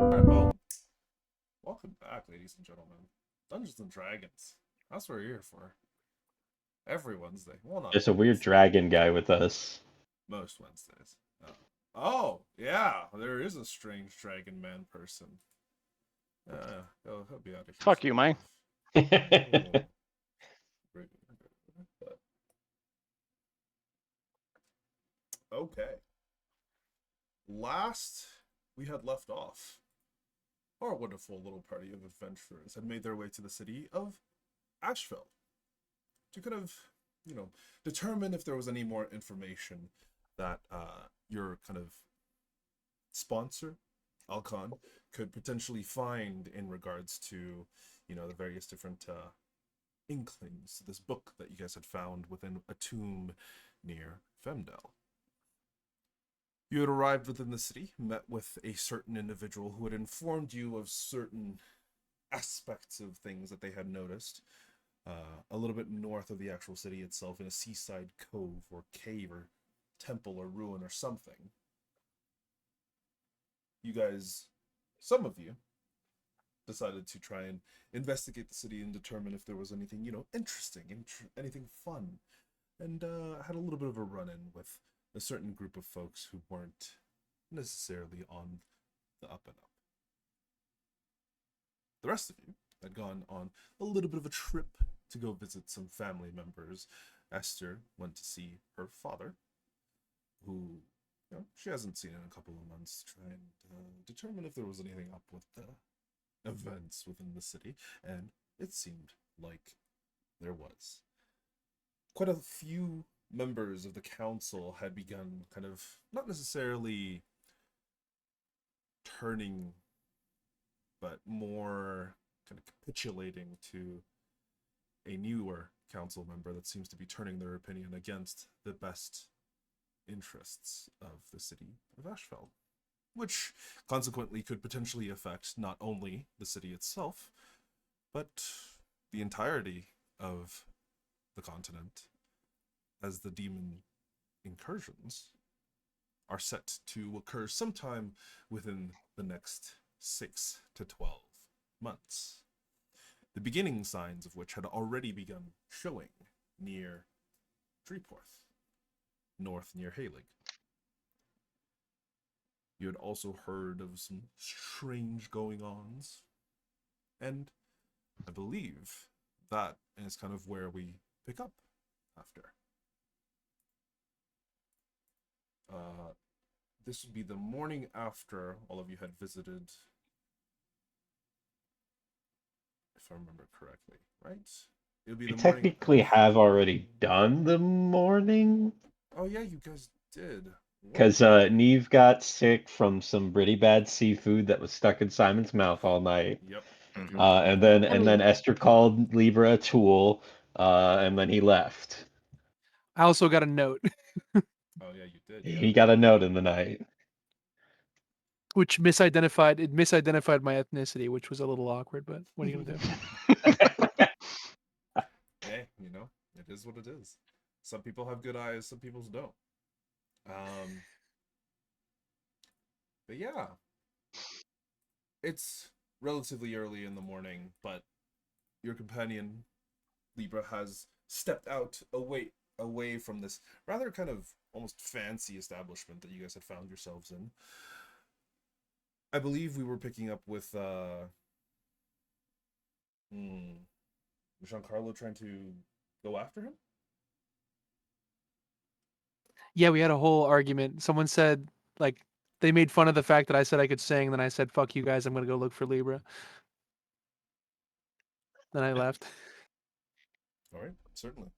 Alright, boom. Welcome back, ladies and gentlemen. Dungeons and Dragons. That's what we're here for. Every Wednesday. Well, not There's a every weird Wednesday. dragon guy with us. Most Wednesdays. Oh, yeah. There is a strange dragon man person. He'll be out of here. Fuck soon you, man. enough. Okay. Last we had left off, our wonderful little party of adventurers had made their way to the city of Asheville to kind of, determine if there was any more information that your kind of sponsor, Alcon, could potentially find in regards to, the various different inklings to this book that you guys had found within a tomb near Femdel. You had arrived within the city, met with a certain individual who had informed you of certain aspects of things that they had noticed a little bit north of the actual city itself, in a seaside cove or cave or temple or ruin or something. You guys, some of you, decided to try and investigate the city and determine if there was anything, interesting, anything fun, and had a little bit of a run-in with a certain group of folks who weren't necessarily on the up and up. The rest of you had gone on a little bit of a trip to go visit some family members. Esther went to see her father, who, she hasn't seen in a couple of months, to try and determine if there was anything up with the events within the city, and it seemed like there was. Quite a few members of the council had begun kind of, not necessarily turning, but more kind of capitulating to a newer council member that seems to be turning their opinion against the best interests of the city of Ashfeld, which consequently could potentially affect not only the city itself, but the entirety of the continent, as the demon incursions are set to occur sometime within the next 6 to 12 months. the beginning signs of which had already begun showing near Treeporth, north near Halig. You had also heard of some strange going ons, and I believe that is kind of where we pick up after. Uh, this would be the morning after all of you had visited, if I remember correctly, right? It would be We the morning technically of. have already done the morning Oh yeah, you guys did. because Wonderful. Neve got sick from some pretty bad seafood that was stuck in Simon's mouth all night. Yep. Hmm. And then Esther called Libra a tool, and then he left. I also got a note, Oh yeah, you did. Yeah. He got a note in the night. which misidentified my ethnicity, which was a little awkward. But what are you gonna do? Hey, it is what it is. Some people have good eyes, some people's don't. Um, but yeah, it's relatively early in the morning, but your companion Libra has stepped out away from this rather kind of almost fancy establishment that you guys had found yourselves in. I believe we were picking up with hmm, Giancarlo trying to go after him. Yeah, we had a whole argument. Someone said like they made fun of the fact that I said I could sing. Then I said, "Fuck you guys, I'm gonna go look for Libra." Then I Yeah. left. All right, certainly.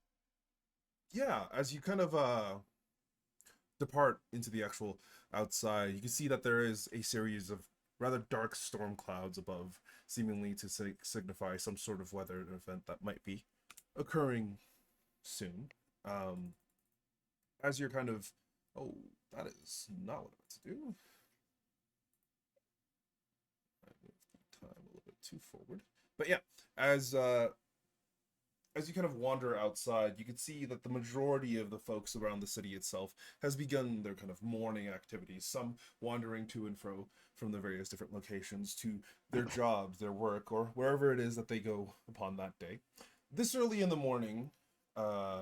Yeah, as you kind of depart into the actual outside, you can see that there is a series of rather dark storm clouds above, seemingly to signify some sort of weather event that might be occurring soon. Um, as you're kind of, oh, that is not what I meant to do. I moved the time a little bit too forward. But yeah, as uh, as you kind of wander outside, you can see that the majority of the folks around the city itself has begun their kind of morning activities, some wandering to and fro from the various different locations to their jobs, their work, or wherever it is that they go upon that day. This early in the morning,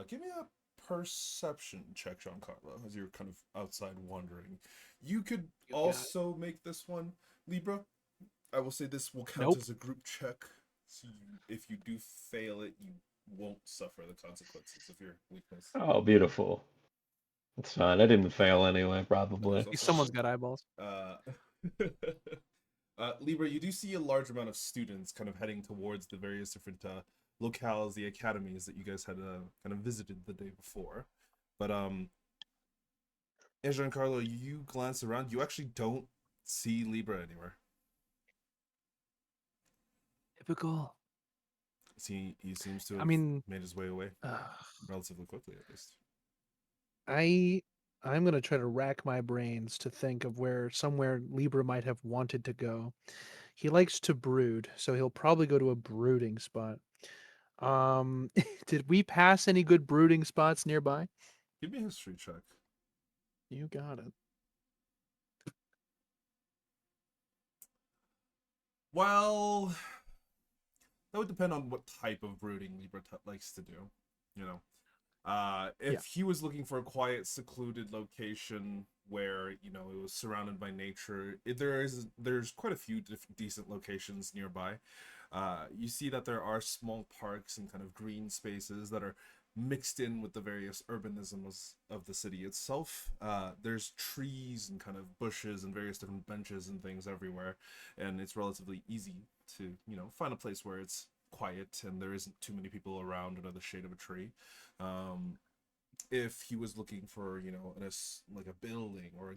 give me a perception check, Giancarlo, as you're kind of outside wandering. You could You got it. also make this one, Libra. I will say this will count Nope. as a group check. So if you do fail it, you won't suffer the consequences of your weakness. Oh, beautiful. That's fine. I didn't Okay. fail anyway, But there's probably. At least also someone's got eyeballs. uh, Libra. You do see a large amount of students kind of heading towards the various different locales, the academies that you guys had kind of visited the day before. But Giancarlo, you glance around. You actually don't see Libra anywhere. Typical. He seems to I have mean, made his way away uh, relatively quickly, at least. I I'm gonna try to rack my brains to think of where somewhere Libra might have wanted to go. He likes to brood, so he'll probably go to a brooding spot. Um, did we pass any good brooding spots nearby? Give me a history check. You got it. Well, that would depend on what type of brooding Libra likes to do. You know, Yeah. if he was looking for a quiet, secluded location where it was surrounded by nature, there's quite a few decent locations nearby. You see that there are small parks and kind of green spaces that are mixed in with the various urbanisms of the city itself. There's trees and kind of bushes and various different benches and things everywhere, and it's relatively easy to find a place where it's quiet and there isn't too many people around under the shade of a tree. Um, if he was looking for like a building or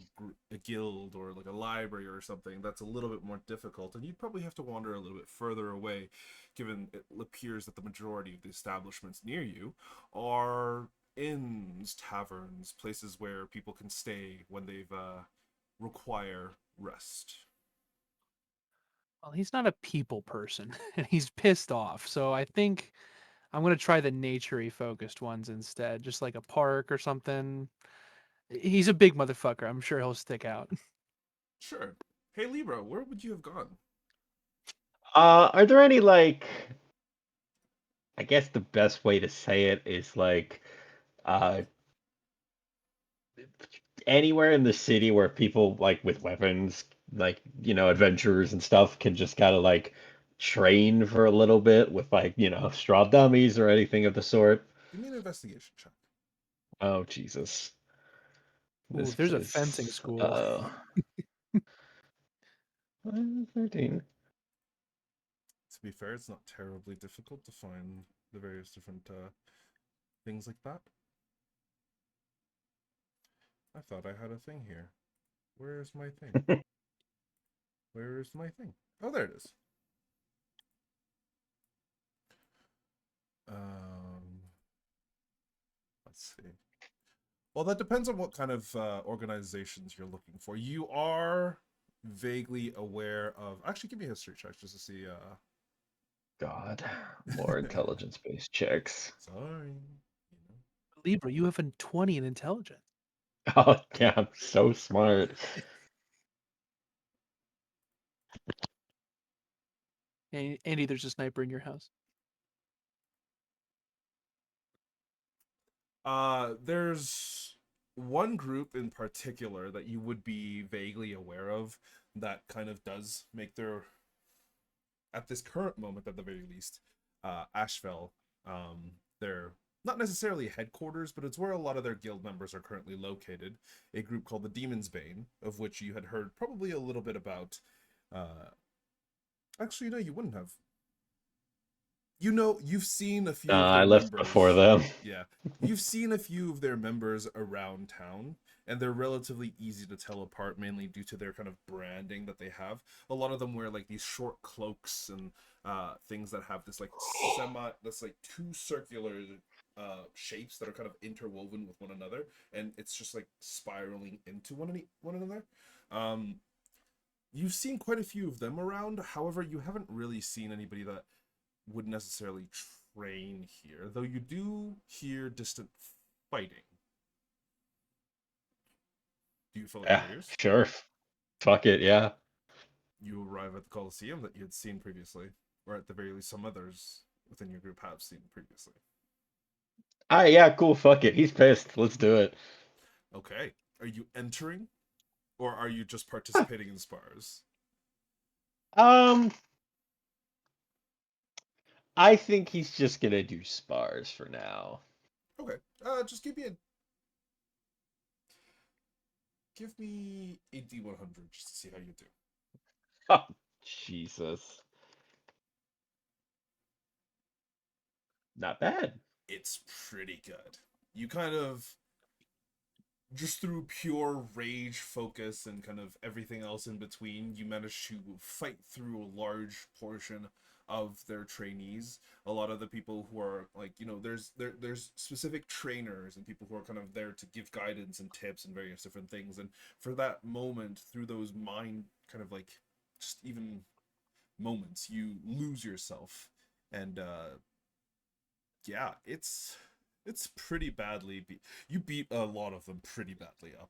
a guild or like a library or something, that's a little bit more difficult, and you'd probably have to wander a little bit further away, given it appears that the majority of the establishments near you are inns, taverns, places where people can stay when they've require rest. Well, he's not a people person, and he's pissed off. So I think I'm gonna try the naturey focused ones instead, just like a park or something. He's a big motherfucker. I'm sure he'll stick out. Sure. Hey Libra, where would you have gone? Are there any like I guess the best way to say it is like uh anywhere in the city where people like with weapons, like, adventurers and stuff can just kind of like train for a little bit with like, straw dummies or anything of the sort. Give me an investigation check. Oh, Jesus. Ooh, This there's a fencing place. school. 13. To be fair, it's not terribly difficult to find the various different things like that. I thought I had a thing here. Where's my thing? Where's my thing? Oh, there it is. Let's see. Well, that depends on what kind of organizations you're looking for. You are vaguely aware of. Actually, give me a history check just to see. God, more intelligence-based checks. Sorry. Libra, you have a 20 in intelligence. Oh, yeah, I'm so smart. Andy, there's a sniper in your house. There's one group in particular that you would be vaguely aware of that kind of does make their, at this current moment at the very least, Ashfell, they're not necessarily headquarters, but it's where a lot of their guild members are currently located. A group called the Demon's Bane, of which you had heard probably a little bit about. Actually, no, you wouldn't have. You've seen a few of I their left before members. them. Yeah, you've seen a few of their members around town, and they're relatively easy to tell apart, mainly due to their kind of branding that they have. A lot of them wear like these short cloaks and things that have this like that's like two circular shapes that are kind of interwoven with one another, and it's just like spiraling into one another. Um, you've seen quite a few of them around. However, you haven't really seen anybody that wouldn't necessarily train here, though you do hear distant fighting. Do you follow Yeah, your ears? sure. Fuck it, yeah. You arrive at the Colosseum that you had seen previously, or at the very least some others within your group have seen previously. Yeah, cool, fuck it. He's pissed. Let's do it. Okay. Are you entering, or are you just participating in spars? Um, I think he's just gonna do spars for now. Okay. Just give me a D100 just to see how you do. Oh, Jesus. Not bad. It's pretty good. You kind of, just through pure rage, focus, and kind of everything else in between, you manage to fight through a large portion of their trainees. A lot of the people who are like, there's specific trainers and people who are kind of there to give guidance and tips and various different things. And for that moment, through those mind kind of like just even moments, you lose yourself. And yeah, it's pretty badly you beat a lot of them pretty badly up.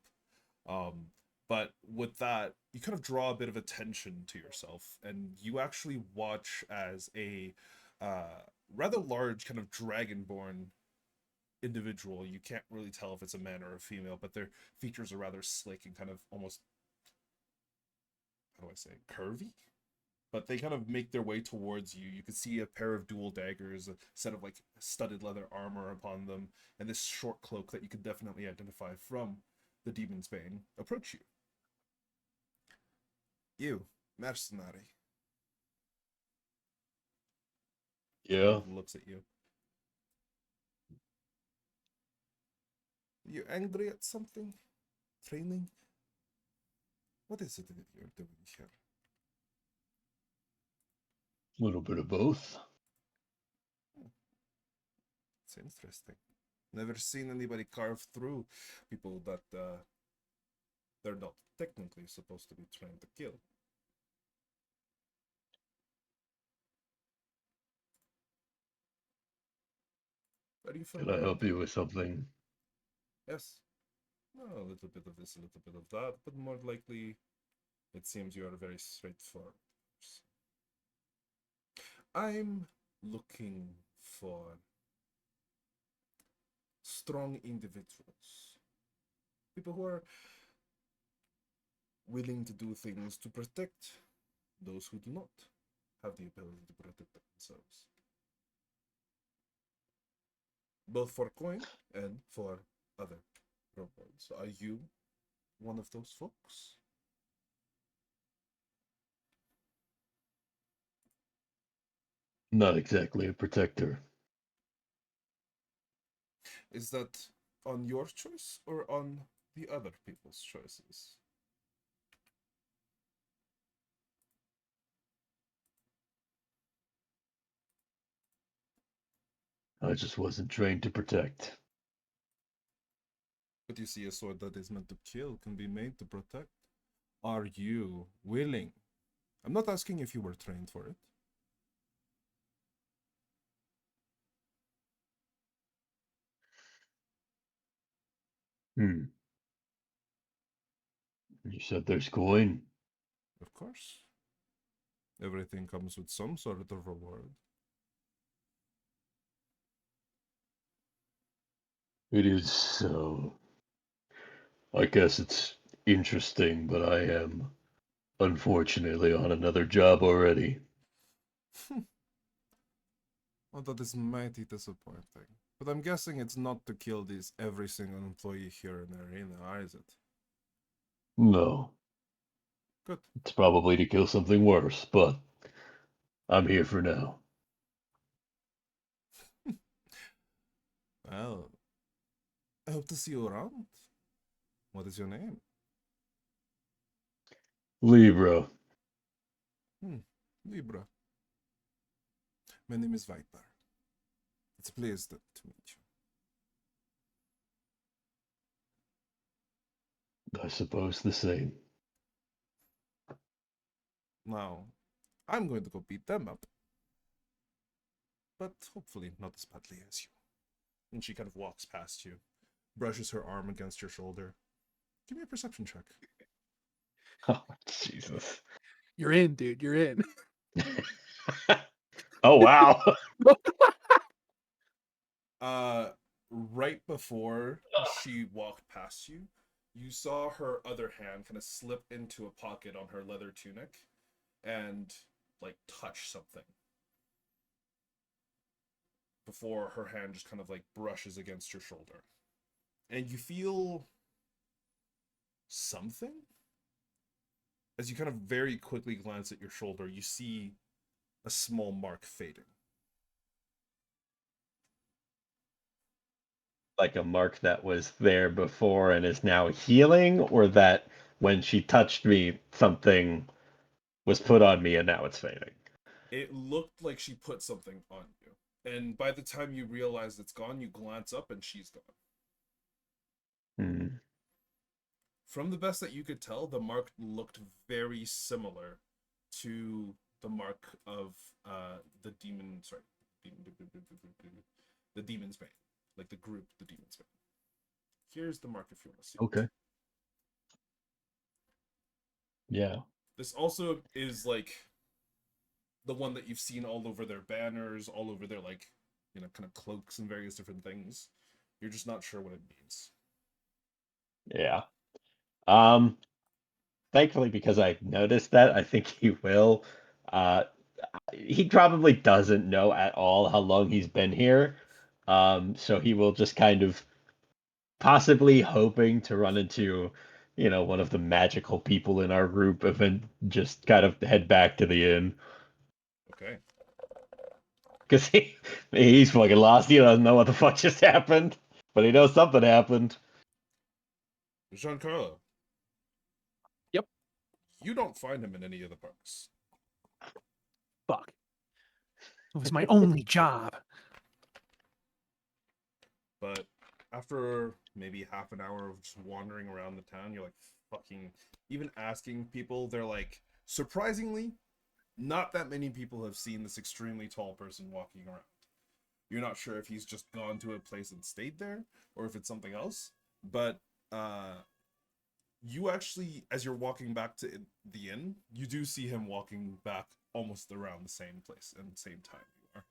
But with that, you kind of draw a bit of attention to yourself, and you actually watch as a rather large kind of dragonborn individual. You can't really tell if it's a man or a female, but their features are rather slick and kind of almost, how do I say, curvy, but they kind of make their way towards you. You can see a pair of dual daggers, a set of like studded leather armor upon them, and this short cloak that you could definitely identify from the Demon's Bane approach you. You, mercenary. Kind Yeah. of looks at you. Are you angry at something? Training? What is it that you're doing here? A little bit of both. It's interesting. Never seen anybody carve through people that they're not technically supposed to be trying to kill. Are you Can I familiar help with it? you with something? Yes. A little bit of this, a little bit of that, but more likely, it seems you are very straightforward. I'm looking for strong individuals. People who are willing to do things to protect those who do not have the ability to protect themselves. Both for coin and for other rewards. Are you one of those folks? Not exactly a protector. Is that on your choice or on the other people's choices? I just wasn't trained to protect. But you see, a sword that is meant to kill can be made to protect. Are you willing? I'm not asking if you were trained for it. Hmm. You said there's coin. Of course. Everything comes with some sort of reward. It is so. I guess it's interesting, but I am unfortunately on another job already. Well, that is mighty disappointing. But I'm guessing it's not to kill these every single employee here in the arena, is it? No, Good. it's probably to kill something worse, but I'm here for now. Well, I hope to see you around. What is your name? Libra. Libra. My name is Viper. It's a pleasure to meet you. I suppose the same. Now, I'm going to go beat them up. But hopefully not as badly as you. And she kind of walks past you, brushes her arm against your shoulder. Give me a perception check. Oh, Jesus. You're in, dude. You're in. Oh, wow. Right before she walked past you, you saw her other hand kind of slip into a pocket on her leather tunic and like touch something before her hand just kind of like brushes against your shoulder. And you feel something? As you kind of very quickly glance at your shoulder, you see a small mark fading. Like a mark that was there before and is now healing, or that when she touched me, something was put on me and now it's fading? It looked like she put something on you. And by the time you realize it's gone, you glance up and she's gone. Hmm. From the best that you could tell, the mark looked very similar to the mark of the demon. Sorry, the demon's bane, like the group, the demon's bane. Here's the mark if you want to see it. Okay. Yeah. This also is like the one that you've seen all over their banners, all over their like, kind of cloaks and various different things. You're just not sure what it means. Yeah. Um, Thankfully, because I noticed that, I think he will. Uh, he probably doesn't know at all how long he's been here. So he will just kind of possibly hoping to run into, one of the magical people in our group and then just kind of head back to the inn. Okay. Because he's fucking lost. He doesn't know what the fuck just happened. But he knows something happened. Giancarlo. Yep. You don't find him in any of the parks. Fuck. It was my only job. But after maybe half an hour of just wandering around the town, you're like fucking even asking people, they're like, surprisingly, not that many people have seen this extremely tall person walking around. You're not sure if he's just gone to a place and stayed there or if it's something else. But you actually, as you're walking back to the inn, you do see him walking back almost around the same place and the same time you are.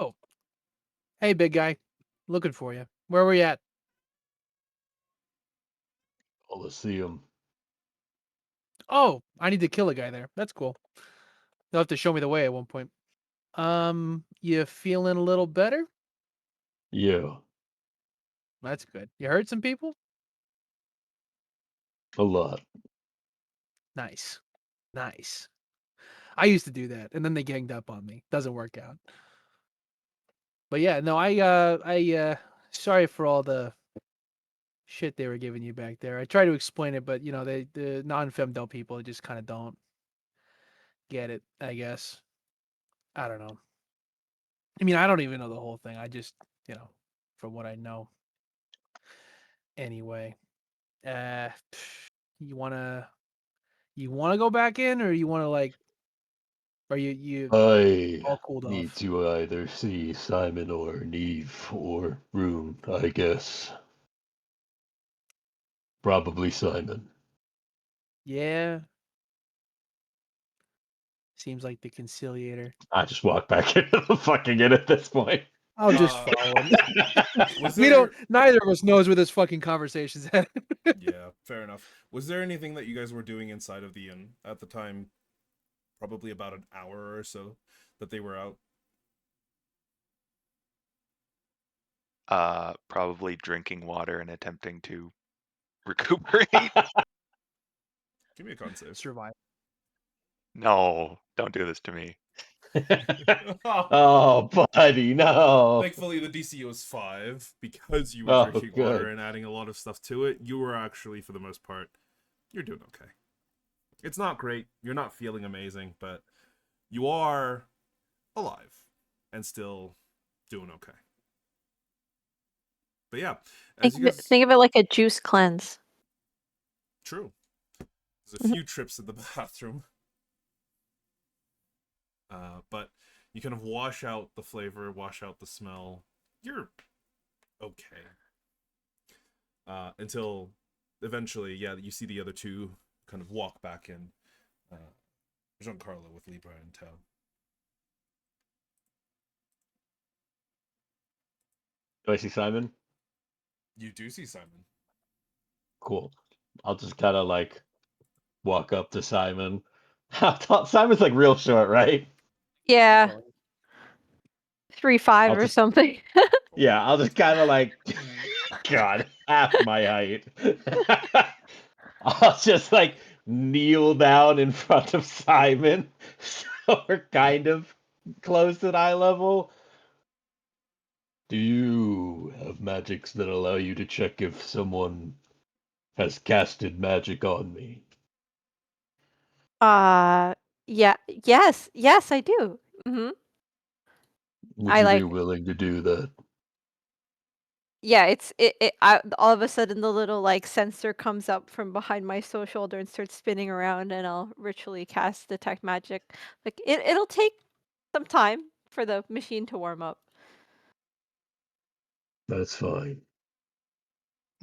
Oh, hey, big guy. Looking for you. Where were you at? Coliseum. Oh, I need to kill a guy there. That's cool. You'll have to show me the way at one point. You feeling a little better? Yeah, That's good. You hurt some people? a lot. Nice. Nice. I used to do that, and then they ganged up on me. Doesn't work out. But yeah, no, sorry for all the shit they were giving you back there. I try to explain it, but the non-femdel people just kind of don't get it, I guess. I don't know. I mean, I don't even know the whole thing. I just, from what I know. Anyway, uh, you wanna go back in, or you wanna are you I all cooled need off? to either see Simon or Neve or Rune, I guess. Probably Simon. Yeah, seems like the conciliator. I just walk back into the fucking inn at this point. I'll just Uh, follow him. was We there? don't. Neither of us knows where this fucking conversation's at. Yeah, fair enough. Was there anything that you guys were doing inside of the inn at the time? Probably about an hour or so that they were out. Probably drinking water and attempting to recuperate. Give me a con save. Survive. No, don't do this to me. Oh, buddy, no. Thankfully, the DC was 5 because you were Oh, drinking water good. and adding a lot of stuff to it. You were actually, for the most part, you're doing okay. It's not great. You're not feeling amazing, but you are alive and still doing okay. But yeah, as you guys, Think of it like a juice cleanse. true. There's a few trips in the bathroom, but you kind of wash out the flavor, wash out the smell. You're okay. Until eventually, yeah, you see the other two kind of walk back in. Giancarlo with Libra in tow. Do I see Simon? You do see Simon. Cool. I'll just kind of like walk up to Simon. Simon's like real short, right? Yeah, 3'5" I'll or just something. Yeah, I'll just kind of like, God, half my height. I'll just like kneel down in front of Simon, so we're kind of close at eye level. Do you have magics that allow you to check if someone has casted magic on me? Yeah, yes, I do. Hmm. Would I you be like, willing to do that? yeah, all of a sudden the little like sensor comes up from behind my shoulder and starts spinning around, and I'll ritually cast detect magic. Like it'll take some time for the machine to warm up. That's fine.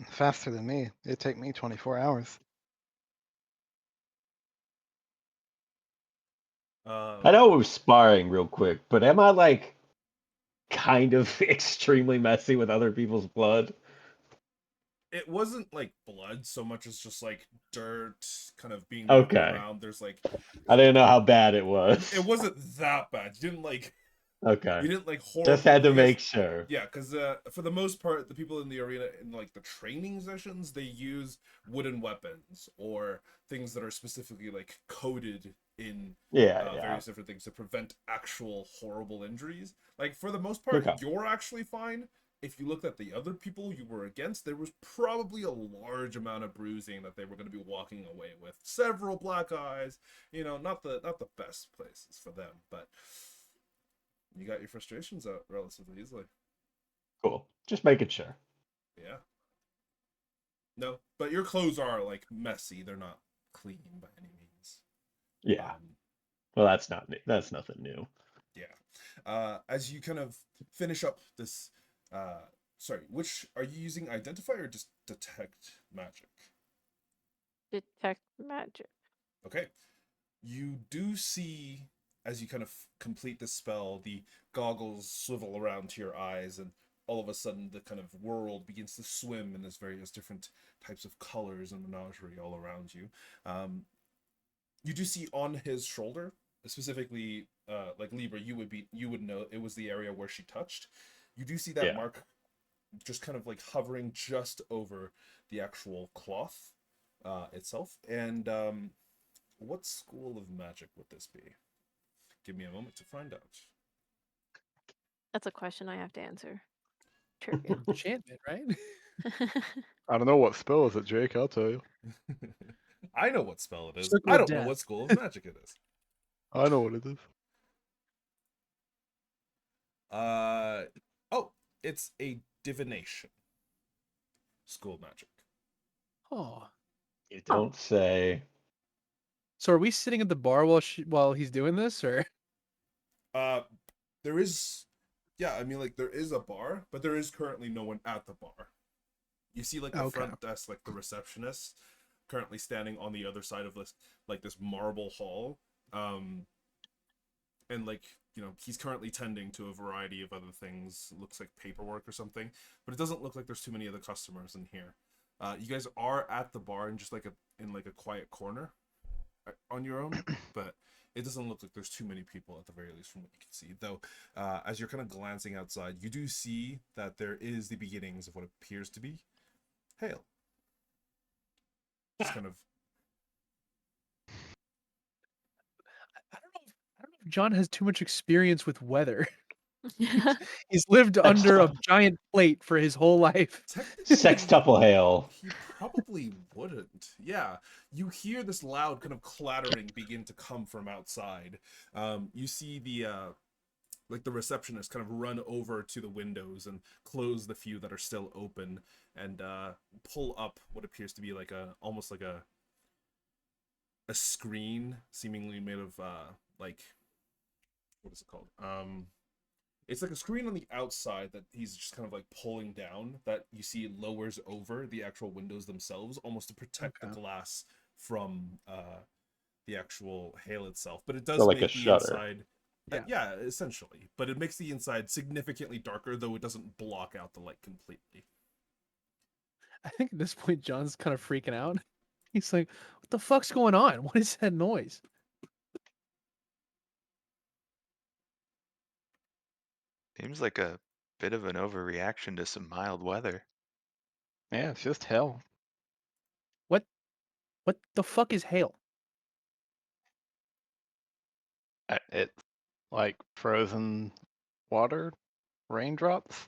Faster than me. It'd take me 24 hours. I know we're sparring real quick, but am I like kind of extremely messy with other people's blood? It wasn't like blood so much as just like dirt kind of being moved Okay. around. There's like, I didn't know how bad it was. it wasn't that bad. You didn't like horrible. Just had to because- make sure. Yeah, because for the most part, the people in the arena in like the training sessions, they use wooden weapons or things that are specifically like coated in Yeah. various different things to prevent actual horrible injuries. Like for the most part, Okay. you're actually fine. If you looked at the other people you were against, there was probably a large amount of bruising that they were going to be walking away with. Several black eyes, not the best places for them, but you got your frustrations out relatively easily. Cool. Just making sure. Yeah. No, but your clothes are like messy. They're not clean by any means. Yeah. Well, that's nothing new. Yeah. As you kind of finish up this, sorry, which are you using? Identify or just detect magic? Detect magic. Okay. You do see as you kind of complete the spell, the goggles swivel around to your eyes, and all of a sudden the kind of world begins to swim in this various different types of colors and menagerie all around you. You do see on his shoulder, specifically, like Libra, you would know it was the area where she touched. You do see that Yeah. mark just kind of like hovering just over the actual cloth itself. And what school of magic would this be? Give me a moment to find out. That's a question I have to answer. Trivia. Enchantment, right? I don't know what spell is it, Jake. I'll tell you. I know what spell it is. Circle I of don't know Death. what school of magic it is. I know what it is. Oh, it's a divination. School of magic. Oh. You don't say. So are we sitting at the bar while he's doing this, or? There is, yeah, I mean, like, there is a bar, but there is currently no one at the bar. You see, like, the Okay. front desk, like, the receptionist, currently standing on the other side of this, like, this marble hall. And, like, you know, he's currently tending to a variety of other things. It looks like paperwork or something, but it doesn't look like there's too many other customers in here. You guys are at the bar in just, like, a quiet corner on your own, but it doesn't look like there's too many people at the very least from what you can see. Though, as you're kind of glancing outside, you do see that there is the beginnings of what appears to be hail. Just kind of. I don't know if John has too much experience with weather. He's lived under a giant plate for his whole life. Sextuple hail. He probably wouldn't. Yeah, you hear this loud kind of clattering begin to come from outside. You see the like the receptionist kind of run over to the windows and close the few that are still open, and pull up what appears to be like almost like a screen, seemingly made of like, what is it called? It's like a screen on the outside that he's just kind of like pulling down, that you see lowers over the actual windows themselves, almost to protect the glass from the actual hail itself. But it does So like make a the shutter. inside, Yeah. yeah, essentially. But it makes the inside significantly darker, though it doesn't block out the light completely. I think at this point John's kind of freaking out. He's like, "What the fuck's going on? What is that noise?" Seems like a bit of an overreaction to some mild weather. Yeah, it's just hell. What the fuck is hail? It's like frozen water, raindrops.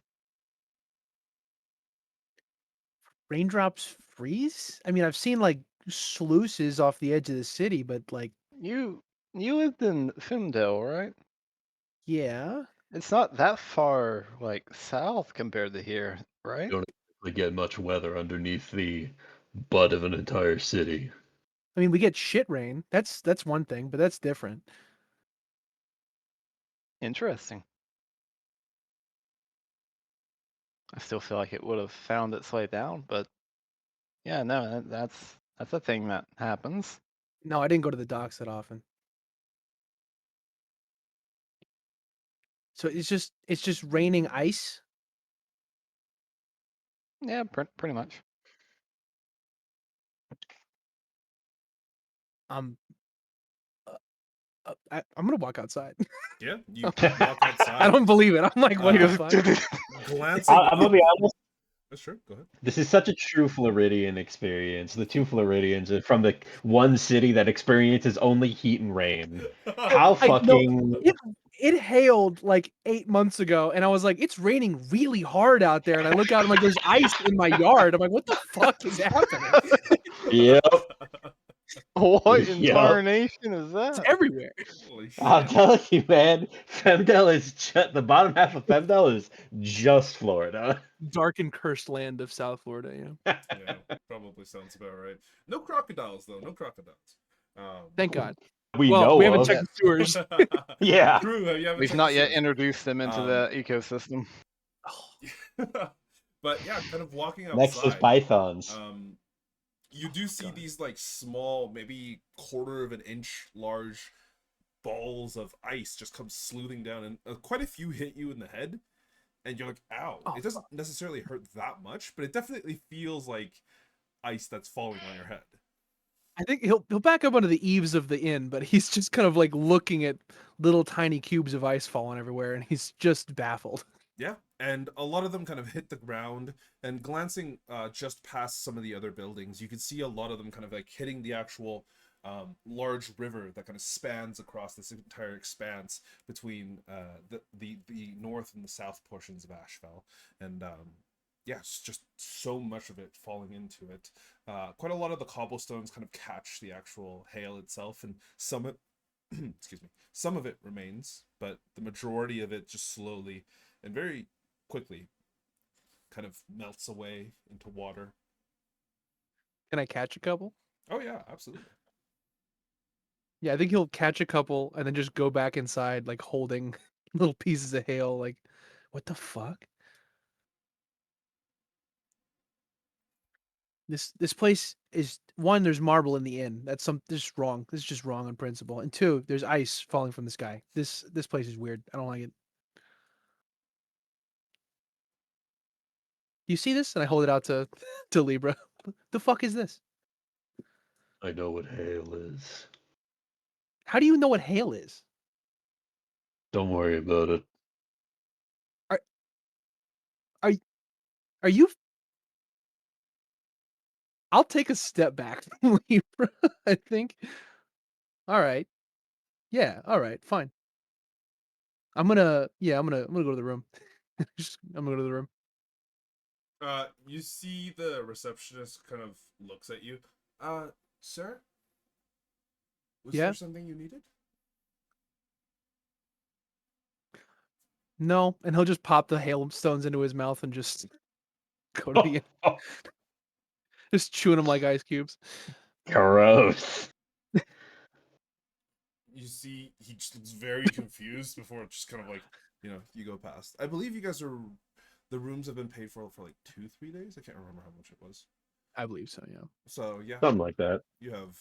Raindrops freeze? I mean, I've seen like sluices off the edge of the city, but like, You lived in Fimdale, right? yeah. It's not that far like south compared to here, right? Don't really get much weather underneath the butt of an entire city. I mean, we get shit rain. That's one thing, but that's different. Interesting. I still feel like it would have found its way down, but yeah, no, that's a thing that happens. No, I didn't go to the docks that often. So it's just raining ice. Yeah, pretty much. I'm gonna walk outside. Yeah, you walk outside. I don't believe it. I'm like, what the fuck? Glancing. I'm gonna be honest. Sure, go ahead. This is such a true Floridian experience. The two Floridians are from the one city that experiences only heat and rain. How I know. fucking It hailed like 8 months ago, and I was like, it's raining really hard out there. And I look out, I'm like, there's ice in my yard. I'm like, what the fuck is happening? Yep. What Yep. incarnation is It's that? everywhere. Holy shit. I'm telling you, man, Femdale is the bottom half of Femdale is just Florida. Dark and cursed land of South Florida, yeah. Yeah, probably sounds about right. No crocodiles, though. No crocodiles. Thank God. We Well, know we haven't of. checked the sewers. Yeah. True, you haven't We've checked not the yet sewers. introduced them into the ecosystem. But yeah, kind of walking outside. Next is pythons. You do see God. these like small, maybe quarter of an inch large balls of ice just come sleuthing down, and quite a few hit you in the head, and you're like, ow. Oh, It doesn't necessarily hurt that much, but it definitely feels like ice that's falling on your head. I think he'll back up onto the eaves of the inn, but he's just kind of like looking at little tiny cubes of ice falling everywhere, and he's just baffled. Yeah, and a lot of them kind of hit the ground, and glancing just past some of the other buildings, you can see a lot of them kind of like hitting the actual large river that kind of spans across this entire expanse between the north and the south portions of Ashfell. And yeah, it's just so much of it falling into it. Quite a lot of the cobblestones kind of catch the actual hail itself, and some of excuse me, some of it remains, but the majority of it just slowly and very quickly kind of melts away into water. Can I catch a couple? Oh yeah, absolutely. Yeah, I think he'll catch a couple and then just go back inside, like holding little pieces of hail. Like, what the fuck? This place is, one, there's marble in the inn. That's this is wrong. This is just wrong on principle. And two, there's ice falling from the sky. This place is weird. I don't like it. Do you see this? And I hold it out to Libra. The fuck is this? I know what hail is. How do you know what hail is? Don't worry about it. Are you? I'll take a step back from Libra, I think. All right. Yeah. All right. Fine. I'm gonna go to the room. I'm gonna go to the room. You see the receptionist kind of looks at you. Sir? Was Yeah? there something you needed? No, and he'll just pop the hailstones into his mouth and just go to the end. Just chewing them like ice cubes. Gross. You see he just looks very confused before it just kind of like, you go past. I believe you guys are, the rooms have been paid for like 2-3 days. I can't remember how much it was. I believe so, yeah. So yeah, Something like that. you have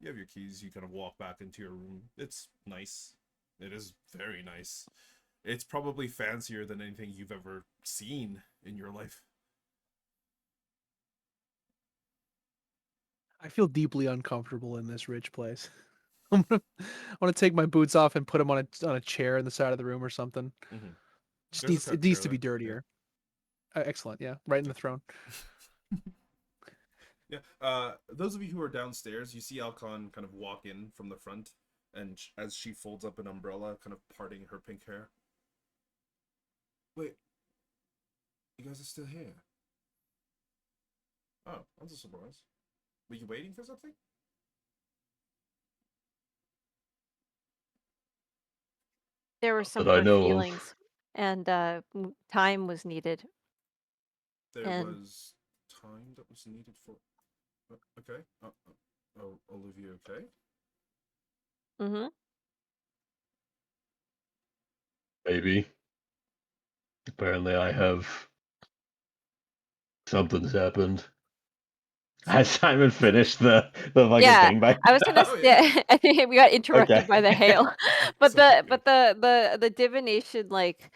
your keys. You kind of walk back into your room. It's nice. It is very nice. It's probably fancier than anything you've ever seen in your life. I feel deeply uncomfortable in this rich place. I want to take my boots off and put them on a chair in the side of the room or something. Mhm. Just There's a it needs chair to be there, yeah. dirtier. Excellent, yeah, right in the throne. Yeah. Those of you who are downstairs, you see Alcon kind of walk in from the front, and as she folds up an umbrella, kind of parting her pink hair. Wait, you guys are still here? Oh, that's a surprise. Were you waiting for something? There were some That I hurt know of. feelings, and time was needed. There And was time that was needed for. Okay. Oh, Olivia, okay? mm-hmm. Maybe. Apparently I have. Something's happened. Has Simon finished the fucking Yeah, thing by I was gonna Oh, yeah. say, I think we got interrupted Okay. by the hail, but So did we. the divination like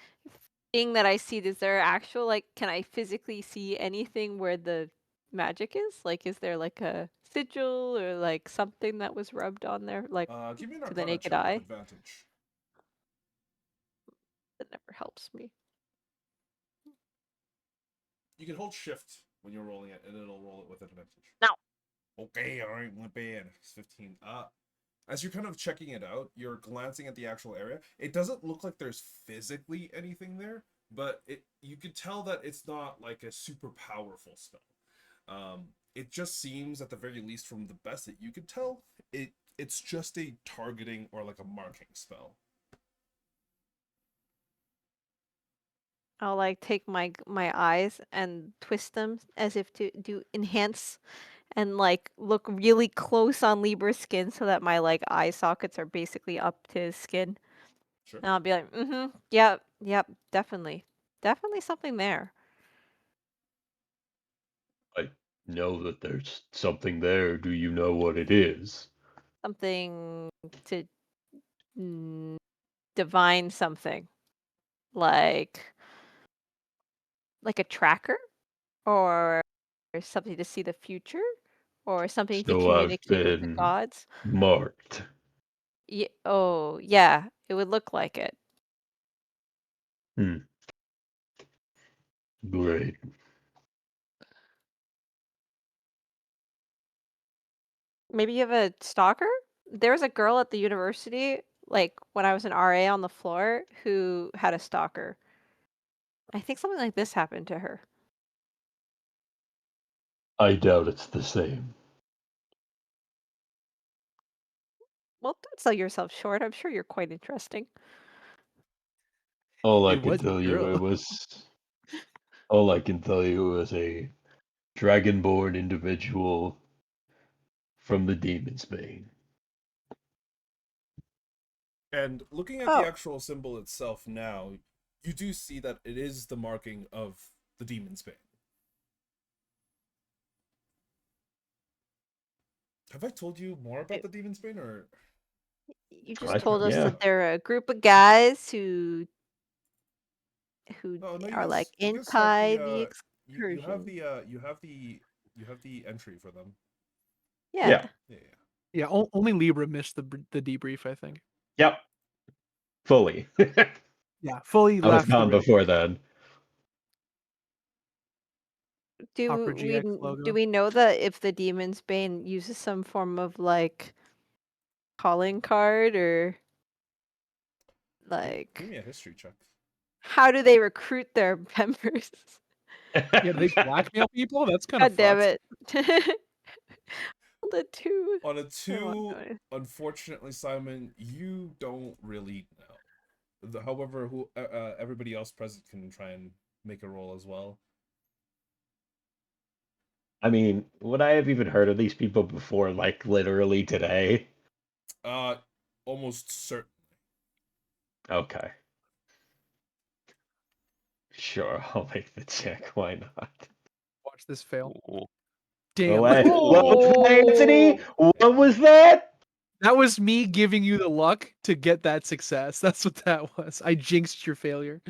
thing that I see. Is there actual like? Can I physically see anything where the magic is? Like, is there like a sigil or like something that was rubbed on there, like Give me an to the Arcana naked check with eye? advantage. That never helps me. You can hold shift when you're rolling it, and it'll roll it with advantage. No. Okay, all right, not bad. It's 15. As you're kind of checking it out, you're glancing at the actual area. It doesn't look like there's physically anything there, but you could tell that it's not like a super powerful spell. It just seems, at the very least, from the best that you could tell, it's just a targeting or like a marking spell. I'll like take my eyes and twist them as if to do enhance and like look really close on Libra's skin so that my like eye sockets are basically up to his skin. Sure. And I'll be like, yep, definitely. Definitely something there. I know that there's something there. Do you know what it is? Something to divine something, like a tracker, or something to see the future, or something to So I've communicate with the been gods. marked. Oh, yeah, it would look like it. Great. Maybe you have a stalker? There was a girl at the university, like when I was an RA on the floor, who had a stalker. I think something like this happened to her. I doubt it's the same. Well, don't sell yourself short. I'm sure you're quite interesting. All I It can was a tell you, girl. all I can tell you was a dragonborn individual from the Demon's Bane. And looking at the Oh, actual symbol itself now, you do see that it is the marking of the Demon's Bane. Have I told you more about the Demon's Bane, or you just just told us yeah. that they're a group of guys who Oh no, are like you guys have anti the the you have excursion. you have the entry for them. Yeah. Yeah. Yeah. Yeah, only Libra missed the debrief, I think. Yep. Fully. Yeah, fully I was left the gone room. before then. Opera Do GX logo. we know that if the Demon's Bane uses some form of like calling card, or Give like me a history check. how do they recruit their members? Yeah, do they blackmail people? That's kind of God damn fucked. it. The two. On a I want 2, to- unfortunately, Simon, you don't really know. However, everybody else present can try and make a roll as well. I mean, would I have even heard of these people before, like, literally today? Almost certain. Okay. Sure, I'll make the check. Why not? Watch this fail. Ooh. Damn. What was that, Anthony? What was that? That was me giving you the luck to get that success. That's what that was. I jinxed your failure.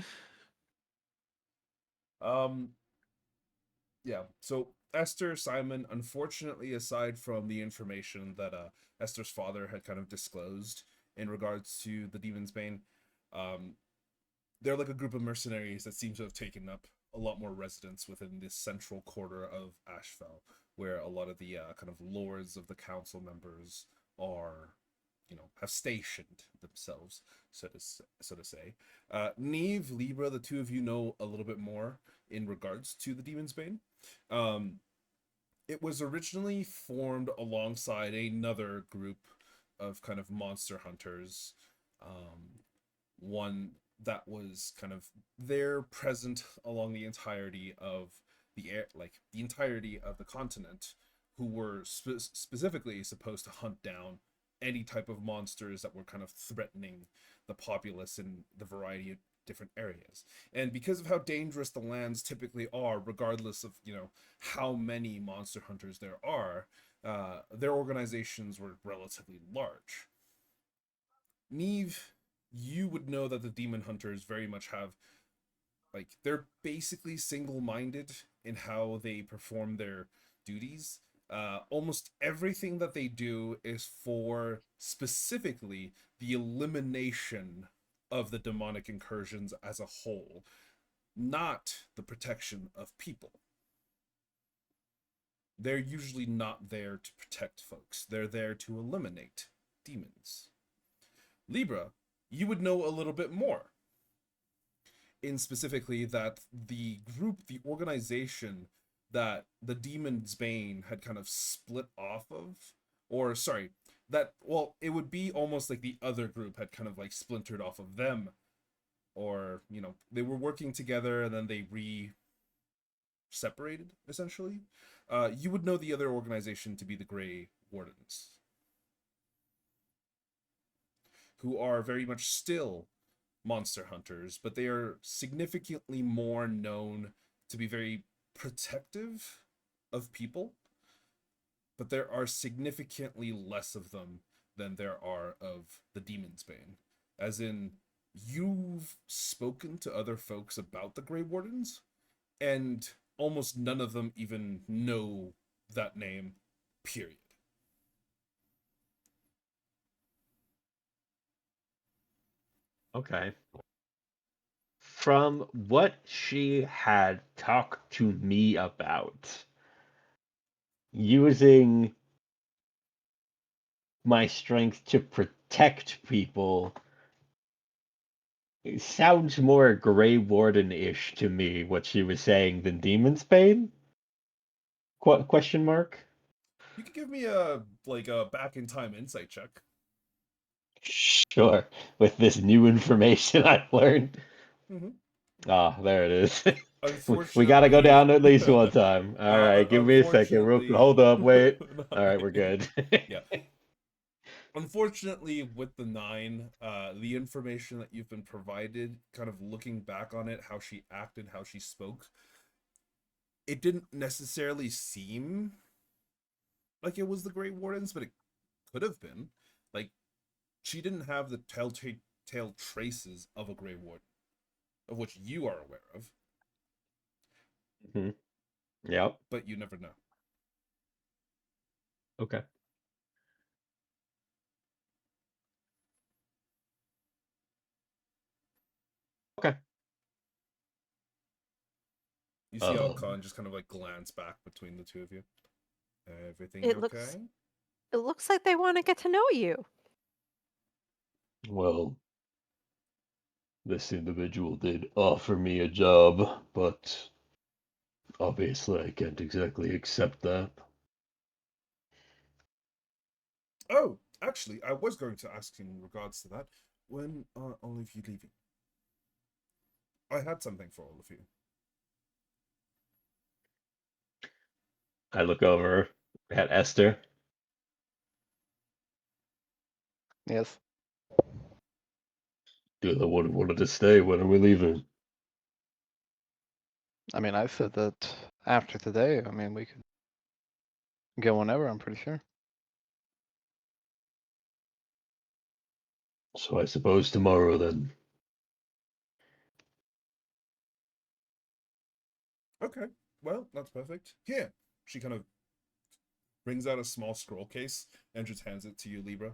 Yeah. So Esther, Simon, unfortunately, aside from the information that Esther's father had kind of disclosed in regards to the Demon's Bane, they're like a group of mercenaries that seem to have taken up a lot more residence within this central quarter of Ashfell, where a lot of the kind of lords of the council members are, have stationed themselves, so to say. Neve, Libra, the two of you know a little bit more in regards to the Demon's Bane. It was originally formed alongside another group of kind of monster hunters. One that was kind of there present along the entirety of the air, like the entirety of the continent, who were specifically supposed to hunt down any type of monsters that were kind of threatening the populace in the variety of different areas. And because of how dangerous the lands typically are, regardless of how many monster hunters there are, their organizations were relatively large. Neve, you would know that the demon hunters very much have, like, they're basically single-minded in how they perform their duties. Almost everything that they do is for specifically the elimination of the demonic incursions as a whole, not the protection of people. They're usually not there to protect folks. They're there to eliminate demons. Libra, you would know a little bit more. In specifically that the group, the organization that the Demon's Bane had kind of split off of, or sorry, that, well, it would be almost like the other group had kind of like splintered off of them, or, they were working together and then they separated, essentially. You would know the other organization to be the Grey Wardens, who are very much still monster hunters, but they are significantly more known to be very protective of people, but there are significantly less of them than there are of the Demon's Bane. As in, you've spoken to other folks about the Grey Wardens, and almost none of them even know that name, period. Okay. From what she had talked to me about, using my strength to protect people, it sounds more Grey Warden-ish to me, what she was saying, than Demon's Bane? Question mark? You could give me a back in time insight check. Sure. With this new information I've learned. Mm-hmm. Ah, there it is. We gotta go Unfortunately, down at least one time. All right, give me a second. unfortunately, Hold up, wait. All right, we're good. Yeah. Unfortunately, with the 9, the information that you've been provided, kind of looking back on it, how she acted, how she spoke, it didn't necessarily seem like it was the Grey Wardens, but it could have been. Like, she didn't have the telltale traces of a Grey Warden, of which you are aware of, Mhm. Yep. but you never know. Okay. Okay. You see Alcon just kind of like glance back between the two of you. Everything It okay? looks like they want to get to know you. Well, this individual did offer me a job, but obviously I can't exactly accept that. Oh, actually, I was going to ask in regards to that. When are all of you leaving? I had something for all of you. I look over at Esther. Yes. Do the one wanted to stay? When are we leaving? I mean, I said that after today, I mean, we could go whenever, I'm pretty sure. So I suppose tomorrow then. Okay, well, that's perfect. Here, she kind of brings out a small scroll case and just hands it to you, Libra.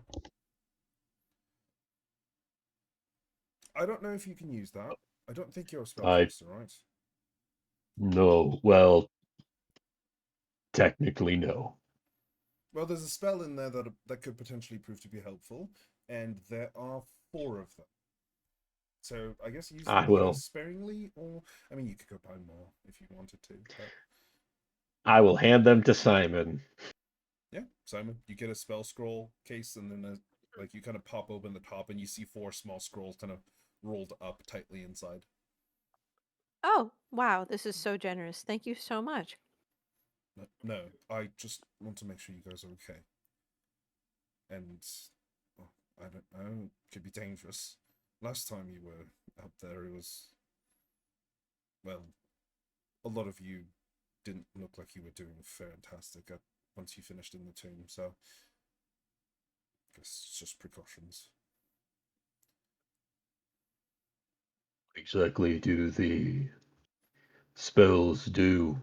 I don't know if you can use that. I don't think you're a I spellcaster, right? no. Well, technically no. Well, there's a spell in there that could potentially prove to be helpful, and there are 4 of them. So I guess use them I either will. sparingly, or I mean, you could go buy more if you wanted to. But I will hand them to Simon. yeah, Simon, you get a spell scroll case, and then like you kind of pop open the top, and you see 4 small scrolls kind of rolled up tightly inside. Oh, wow, this is so generous. Thank you so much. No, I just want to make sure you guys are okay. And oh, I don't. It could be dangerous. Last time you were up there, it was, well, a lot of you didn't look like you were doing fantastic once you finished in the tomb. So, I guess it's just precautions. Exactly do the spells do?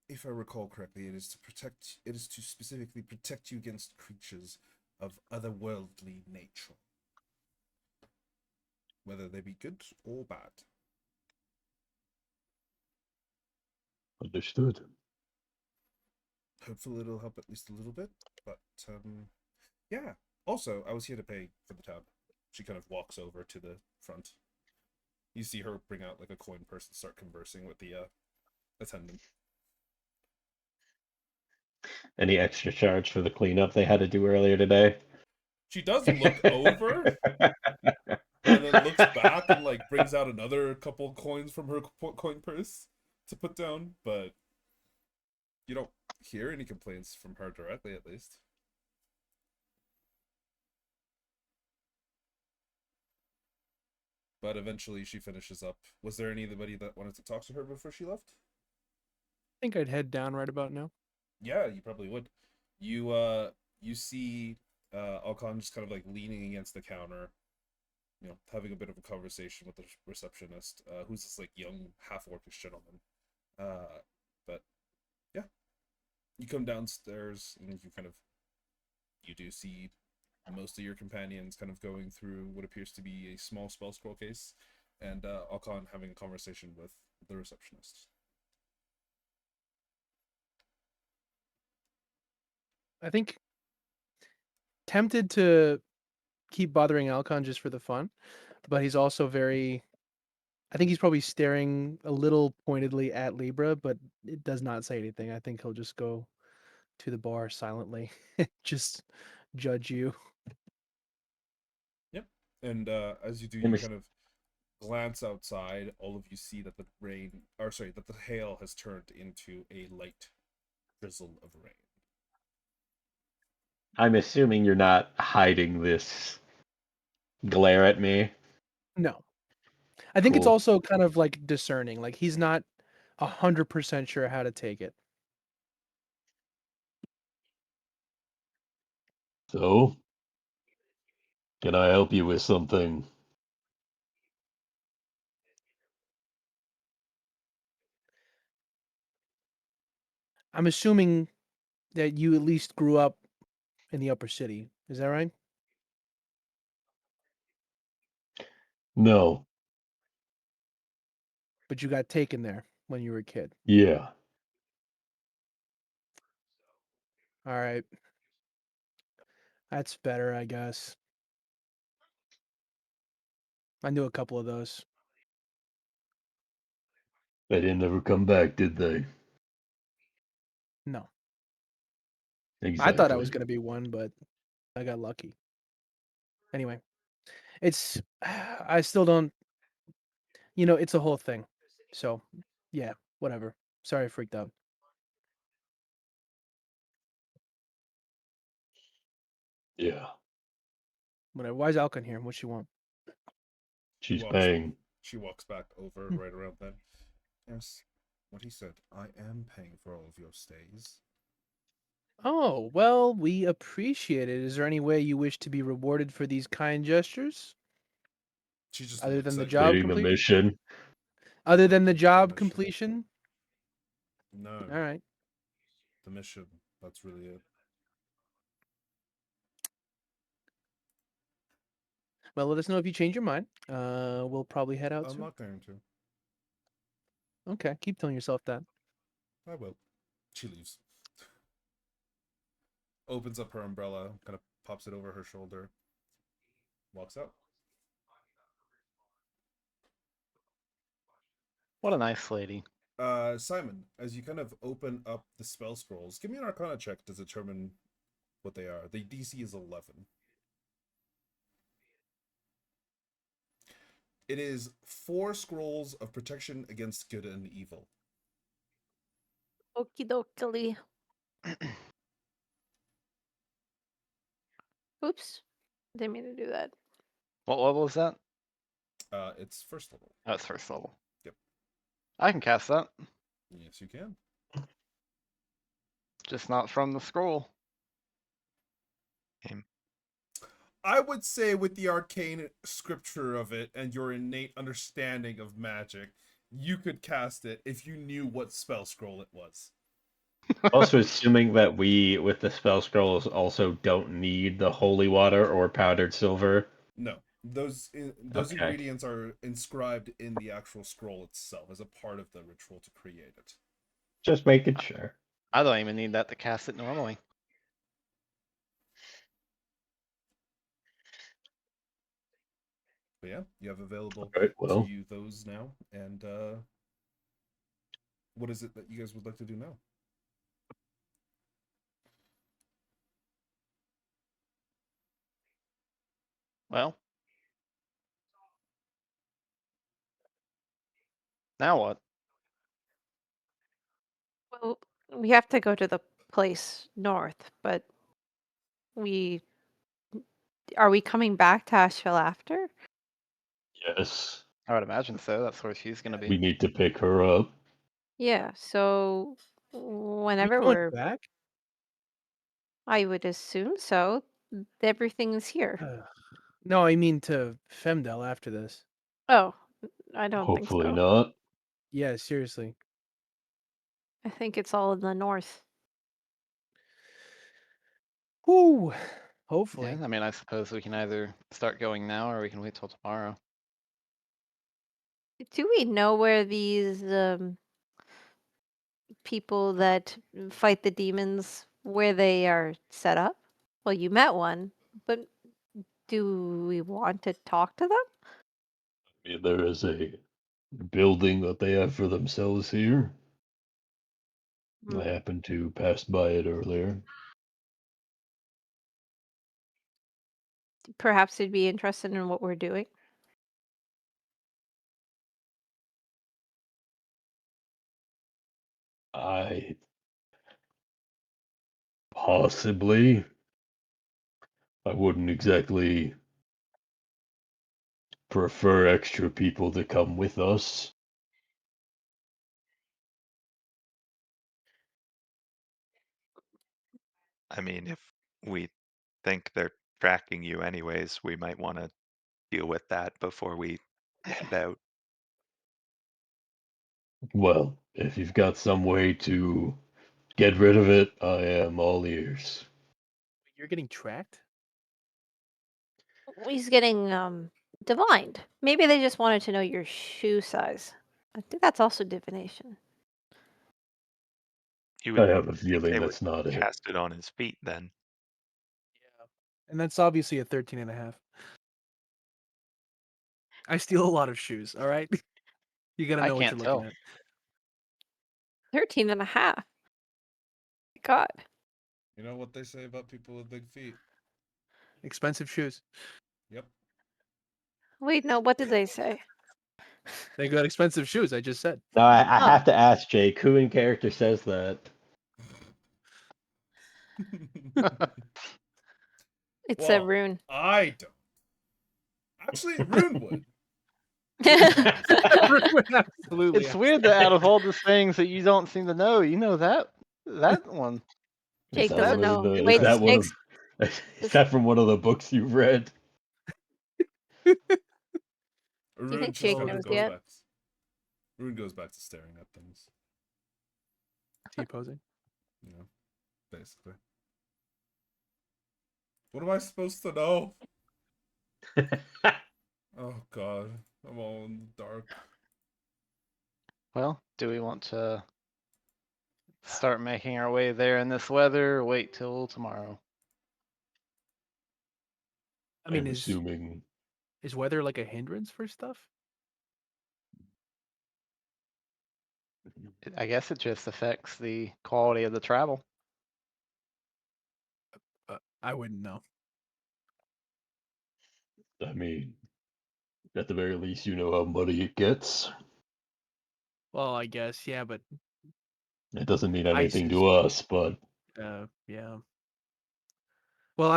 If I recall correctly, it is to protect. It is to specifically protect you against creatures of otherworldly nature, whether they be good or bad. Understood. Hopefully, it'll help at least a little bit. But yeah. Also, I was here to pay for the tab. She kind of walks over to the front. You see her bring out like a coin purse and start conversing with the attendant. Any extra charge for the cleanup they had to do earlier today? She does look over and then looks back and like brings out another couple coins from her coin purse to put down, but you don't hear any complaints from her directly, at least. But eventually she finishes up. Was there anybody that wanted to talk to her before she left? I think I'd head down right about now. Yeah, you probably would. You you see Alcon just kind of like leaning against the counter, having a bit of a conversation with the receptionist, who's this like young half-orcish gentleman. But yeah, you come downstairs and you do see most of your companions kind of going through what appears to be a small spell scroll case, and Alcon having a conversation with the receptionist. I think tempted to keep bothering Alcon just for the fun, but he's also very. I think he's probably staring a little pointedly at Libra, but it does not say anything. I think he'll just go to the bar silently, just judge you. Yep. And as you do, Let you me kind of glance outside. All of you see that that the hail has turned into a light drizzle of rain. I'm assuming you're not hiding this glare at me. No, I think it's Cool. also kind of like discerning. Like he's not 100% sure how to take it. So, can I help you with something? I'm assuming that you at least grew up in the upper city. Is that right? No. But you got taken there when you were a kid. Yeah. All right. That's better, I guess. I knew a couple of those. They didn't ever come back, did they? No. I thought I was Exactly. going to be one, but I got lucky. Anyway, it's I still don't, it's a whole thing. So, yeah, whatever. Sorry I freaked out. Yeah. Whatever. Why is Alcon here? What's she want? She's walks paying. She walks back over Hmm. right around then. Yes, what he said. I am paying for all of your stays. Oh, well, we appreciate it. Is there any way you wish to be rewarded for these kind gestures? She just Other than looks the at you. job Completing the completion? mission. Other than the The job mission. completion? No, All right. the mission. That's really it. Well, let us know if you change your mind. We'll probably head out I'm soon. not going to. Okay, keep telling yourself that. I will. She leaves. Opens up her umbrella, kind of pops it over her shoulder, walks out. What a nice lady. Simon, as you kind of open up the spell scrolls, give me an Arcana check to determine what they are. The DC is 11. It is 4 scrolls of protection against good and evil. Okie dokie. Oops. Didn't mean to do that. What level is that? It's first level. Oh, it's first level. Yep. I can cast that, Yes, you can. just not from the scroll. I would say with the arcane scripture of it and your innate understanding of magic, you could cast it if you knew what spell scroll it was. Also, assuming that we, with the spell scrolls, also don't need the holy water or powdered silver. No, those Okay. ingredients are inscribed in the actual scroll itself as a part of the ritual to create it. Just making sure. I don't even need that to cast it normally. But yeah, you have available All right, to well, you those now. And what is it that you guys would like to do now? Well. Now what? Well, we have to go to the place north, but are we coming back to Asheville after? yes. I would imagine so. That's where she's gonna We be. need to pick her up. Yeah, so Are we whenever going we're back? I would assume so. Everything's here. No, I mean to Femdel after this. Oh, I don't think Hopefully so. not. Yeah, seriously. I think it's all in the north. Whoo! Yeah, Hopefully. I mean, I suppose we can either start going now or we can wait till tomorrow. Do we know where these people that fight the demons, where they are set up? Well, you met one, but do we want to talk to them? I mean, there is a building that they have for themselves here. I happened to pass by it earlier. Perhaps they'd be interested in what we're doing. I possibly. I wouldn't exactly prefer extra people to come with us. I mean, if we think they're tracking you anyways, we might want to deal with that before we head out. Well, if you've got some way to get rid of it, I am all ears. You're getting tracked? He's getting divined. Maybe they just wanted to know your shoe size. I think that's also divination. You I would have a think feeling they would that's not it. cast it on his feet then. Yeah. And that's obviously a 13 and a half. I steal a lot of shoes, all right? You gotta I know what you're can't looking tell. at. 13 and a half. God. You know what they say about people with big feet? Expensive shoes. Yep. Wait, no, what did they say? They got expensive shoes, I just said. Now, I Oh. have to ask Jake, who in character says that? It's a Well, rune. I don't. Actually, Rune would. Rune probably said that. Absolutely. It's weird that out of all the things that you don't seem to know, you know that one. Jake Is that doesn't one of know. the? Wait, Is that one Jake's of? Is that from one of the books you've read? Do you Rune think just Jake kind of knows goes yet? back. Rune goes back to staring at things. T-posing. You know, basically. What am I supposed to know? Oh God, I'm all in the dark. Well, do we want to start making our way there in this weather or wait till tomorrow? I mean, I'm is assuming. weather like a hindrance for stuff? I guess it just affects the quality of the travel. I wouldn't know. I mean, at the very least, you know how muddy it gets. Well, I guess, yeah, but It doesn't mean ice anything is, to us, but yeah. Well,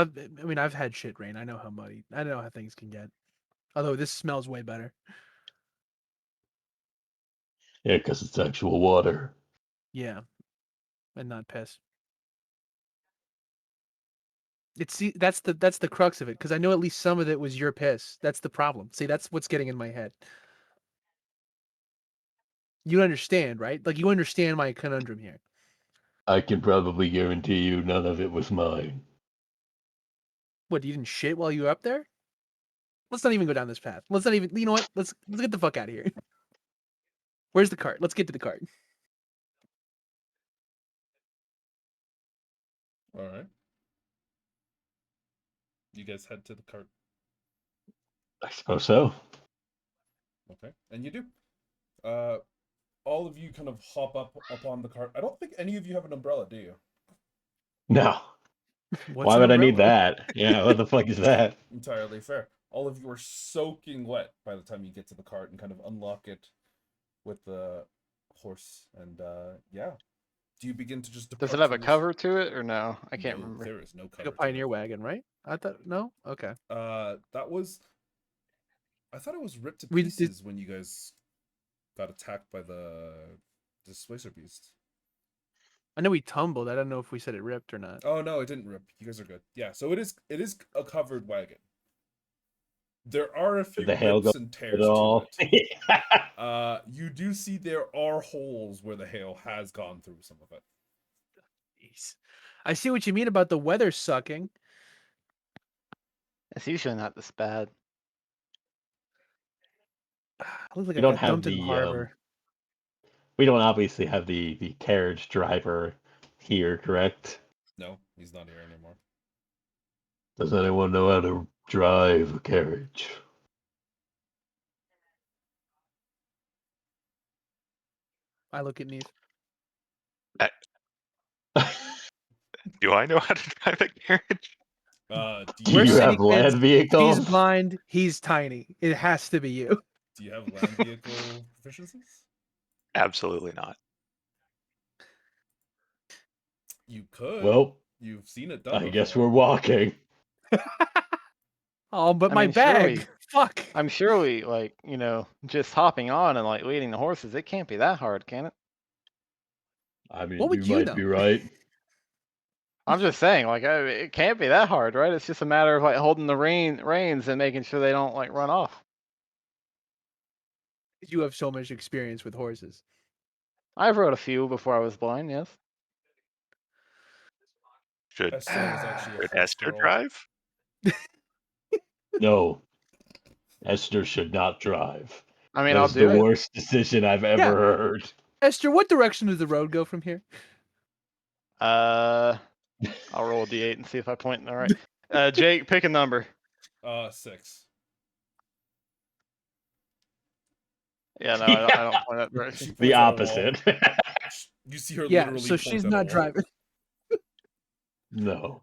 I've had shit rain. I know how muddy. I know how things can get. Although this smells way better. yeah, because it's actual water. Yeah, and not piss. See, that's the crux of it, because I know at least some of it was your piss. That's the problem. See, that's what's getting in my head. You understand, right? Like, you understand my conundrum here. I can probably guarantee you none of it was mine. What, you didn't shit while you were up there? Let's not even go down this path. Let's not even. You know what? Let's get the fuck out of here. Where's the cart? Let's get to the cart. All right. You guys head to the cart. I suppose so. Okay, and you do. All of you kind of hop up on the cart. I don't think any of you have an umbrella, do you? No. What's Why an would I need umbrella? that? Yeah, what the fuck is that? Entirely fair. All of you are soaking wet by the time you get to the cart and kind of unlock it with the horse. And yeah, do you begin to just depart? Does it have a from this- cover to it or no? I can't No, remember. There is no Like cover. a Pioneer wagon, right? I thought no. Okay. That was. I thought it was ripped to We pieces when you guys got attacked by the Displacer Beast. I know we tumbled. I don't know if we said it ripped or not. Oh no, it didn't rip. You guys are good. Yeah, so it is a covered wagon. There are a Did few the hail rips go and at tears to all? it. You do see there are holes where the hail has gone through some of it. Jeez. I see what you mean about the weather sucking. It's usually not this bad. I look like We I don't got have dumped in the the harbor. we don't obviously have the carriage driver here, correct? No, he's not here anymore. Does anyone know how to drive a carriage? I look at Neve. Do I know how to drive a carriage? Do We're you city have land kids. He's vehicles? blind. He's tiny. It has to be you. Do you have land vehicle proficiencies? Absolutely not. You could. Well, You've seen it done I guess before. we're walking. Oh, but I my mean, bag. surely- Fuck. I'm surely like, just hopping on and like leading the horses. It can't be that hard, can it? I mean, What would you might know? be right. I'm just saying, like, it can't be that hard, right? It's just a matter of like holding the reins and making sure they don't like run off. You have so much experience with horses. I've rode a few before I was blind. Yes. Should Esther was actually a should horse Esther girl. drive? No, Esther should not drive. I mean, That I'll is the do it. worst decision I've ever heard. Esther, what direction does the road go from here? I'll roll a d8 and see if I point in the right. Jake, pick a number. 6. Yeah, no, I don't point that She direction. points The at a wall. opposite. You see her Yeah, literally so point she's at a not wall. driving. No.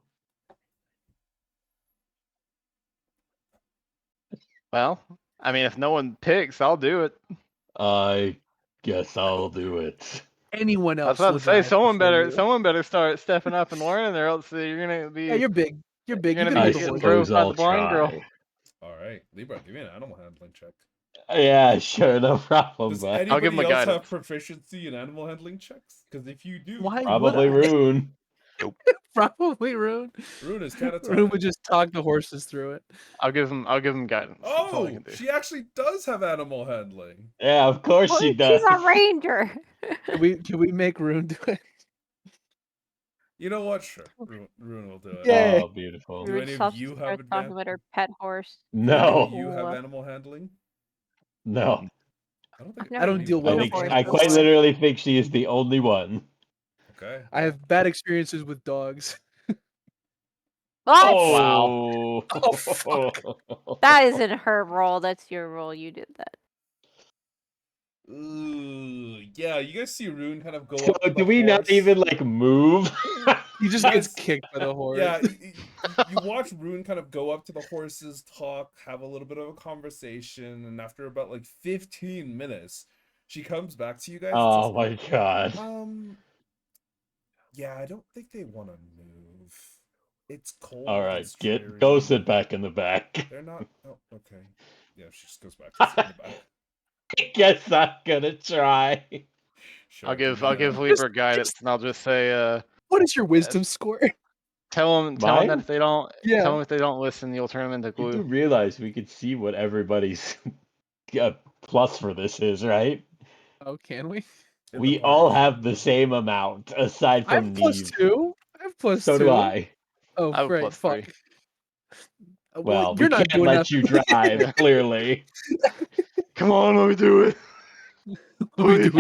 Well, I mean, if no one picks, I'll do it. I guess I'll do it. Anyone I else was about will to say drive before you. someone better start stepping up and learning, or else you're gonna be Yeah, you're big. You're big. you're You gonna can be hold the getting horse. suppose drove by I'll the blind girl. try. All right, Libra, give me an animal handling check. Yeah, sure, no problem, Does bud. I'll give him anybody a else have guidance. proficiency in animal handling checks? Because if you do, Why would Probably I? Rune. Probably Rune. Rune is catatonic. Rune would just talk the horses through it. I'll give him guidance. That's all I Oh, can do. she actually does have animal handling. Yeah, of course she She's does. a ranger. Can we make Rune do it? You know what? Sure, Rune will do it. Yeah. Oh, beautiful. Do Rude any of stuff you to have start talking about her pet horse. Do any No, of you have Cool. animal handling? no. I don't think I've never don't deal well I with think horses. I quite before. literally think she is the only one. Okay. I have bad experiences with dogs. What? Oh, Oh, fuck. That isn't her role. That's your role. You did that. Ooh, yeah, you guys see Rune kind of go So up to the do we not horse. even like move? He just You gets guys- kicked by the horse. Yeah, you watch Rune kind of go up to the horses, talk, have a little bit of a conversation, and after about like 15 minutes, she comes back to you guys. Oh And my god. says, yeah, I don't think they want to move. It's cold. All right, it's dreary. go sit back in the back. They're not. Oh, okay. Yeah, she just goes back to sit in the back. I guess I'm gonna try. Sure, I'll give me a- Libra guidance, and I'll just say, What is your wisdom score? tell them that Mine? if they don't Yeah. listen, you'll turn them into You do glue. realize we could see what everybody's plus for this is, right? Oh, can we? in the We party. all have the same amount, aside I have from plus Neve. 2. I have plus So 2. do I. Oh, I have right. plus Fuck. 3. Well, we you're not can't doing let nothing. you drive, Yeah. clearly. Come on, let me do it. We do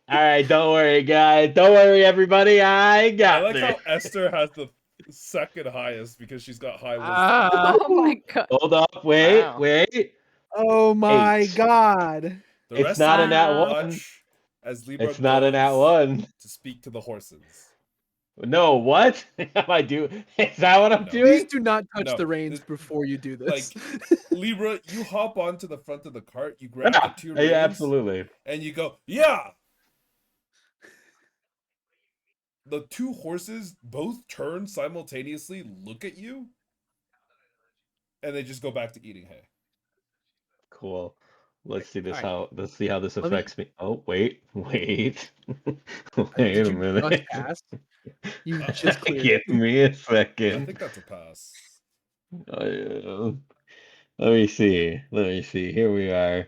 All right, don't worry, guys. Don't worry, everybody. I I got like this. how Esther has the second highest because she's got high wisdom. Oh my god. Hold up, wait, Wow. wait. Oh my 8. god. The It's rest not of an at you one. watch as Libra It's not an at goes one. to speak to the horses. No, what? Am I do? Is that what I'm No. doing? Please do not touch No, the reins this- before you do this. Libra, you hop onto the front of the cart, you grab the 2 reins, Yeah, absolutely. and you go, yeah! The 2 horses both turn simultaneously, look at you, and they just go back to eating hay. Cool. Let's see this Alright. let's see how this Let me- affects me. Oh, wait. Wait Did a you minute. just pass? You just cleared Give it. me a I second. think that's a pass. Let me see. Let me see. Here we are.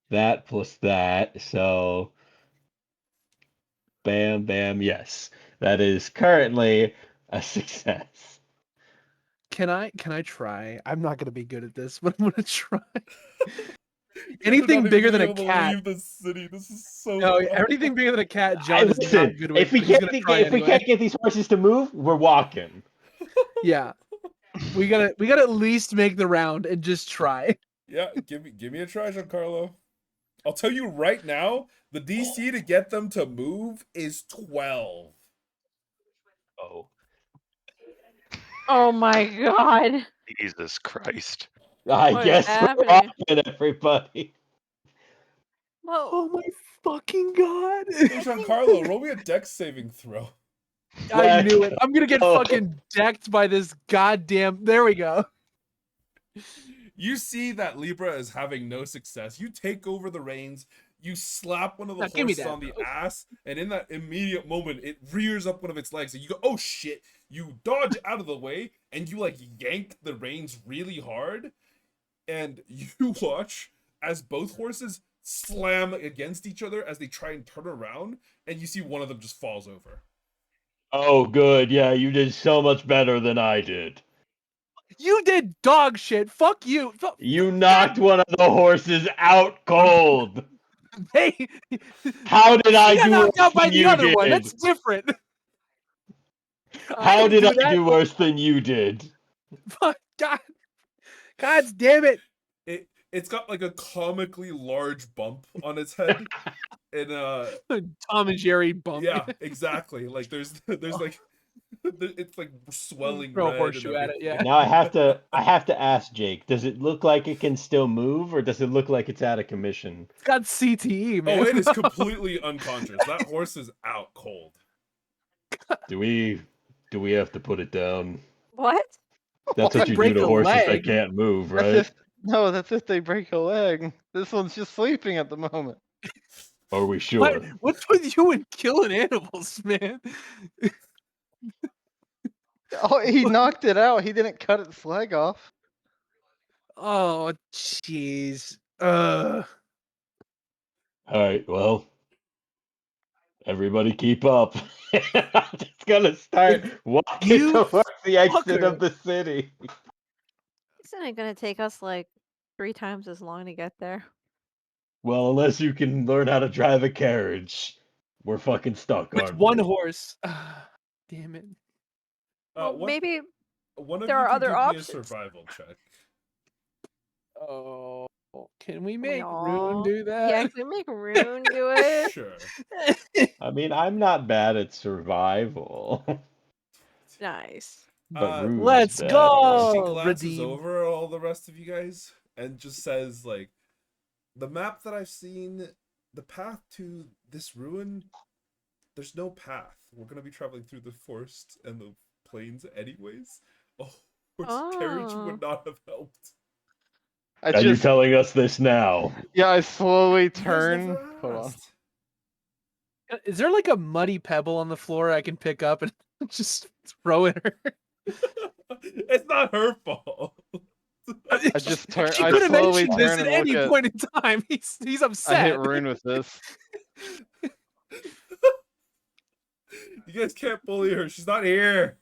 That plus that. So, bam, bam. Yes, that is currently a success. Can I try? I'm not gonna be good at this, but I'm gonna try. You're Anything not even bigger gonna than be a able to cat. leave the city. This is so No, dumb. anything bigger than a cat, John is not Listen, good with. if we but he's can't gonna try if we anyway. can't get these horses to move, we're walking. Yeah, we gotta at least make the round and just try. Yeah, give me a try, Giancarlo. I'll tell you right now, the DC to get them to move is 12. Oh, Oh my god. Jesus Christ. I What is guess we're happening? walking, everybody. Whoa. Oh my fucking god! Hey, Giancarlo, roll me a dex saving throw. I knew it. I'm gonna get Oh. fucking decked by this goddamn. There we go. You see that Libra is having no success. You take over the reins, you slap one of the Now, give me horses that, on the bro. ass, and in that immediate moment, it rears up one of its legs, and you go, oh shit. You dodge out of the way, and you like yank the reins really hard, and you watch as both horses slam against each other as they try and turn around, and you see one of them just falls over. Oh, good. Yeah, you did so much better than I did. You did dog shit. Fuck you. You knocked one of the horses out cold. Hey, How did she I got do knocked worse out by than the you other one. did? That's different. How didn't did do I that. do worse than you did? Fuck, God damn it. It's got like a comically large bump on its head. And Tom and Jerry bump. yeah, exactly. Like there's like it's like swelling Throw a red horseshoe and at it. everything. Yeah. Now I have to ask Jake, does it look like it can still move or does it look like it's out of commission? It's got CTE, man. Oh, it is completely unconscious. That horse is out cold. Do we have to put it down? What? That's what you do Break to a horses that leg. can't move, That's right? if no, that's if they break a leg. This one's just sleeping at the moment. Are we sure? What's with you and killing animals, man? Oh, he knocked it out. He didn't cut its leg off. Oh, jeez. All right, well, everybody keep up. I'm just gonna start walking You towards the exit fucker. of the city. Isn't it gonna take us like 3 times as long to get there? Well, unless you can learn how to drive a carriage, we're fucking stuck, with aren't one we? horse. Damn it. Well, maybe one of there you are could other give me a options. survival check. Oh, can we We make Rune all- do that? Yeah, can we make Rune do it? Sure. I mean, I'm not bad at survival, Nice. but Rune's Let's better. go. She Oh, glances redeemed. over all the rest of you guys and just says, like, the map that I've seen, the path to this ruin, there's no path. We're gonna be traveling through the forest and the plains anyways. A horse carriage Oh. would not have helped. I Are you just telling us this now? yeah, I slowly You guys turn. never Hold on. asked. Is there like a muddy pebble on the floor I can pick up and just throw at her? It's not her fault. I just turn. She I could have slowly mentioned this turn at and any look at. point in time. He's I upset. hit Rune with this. You guys can't bully her. She's not here.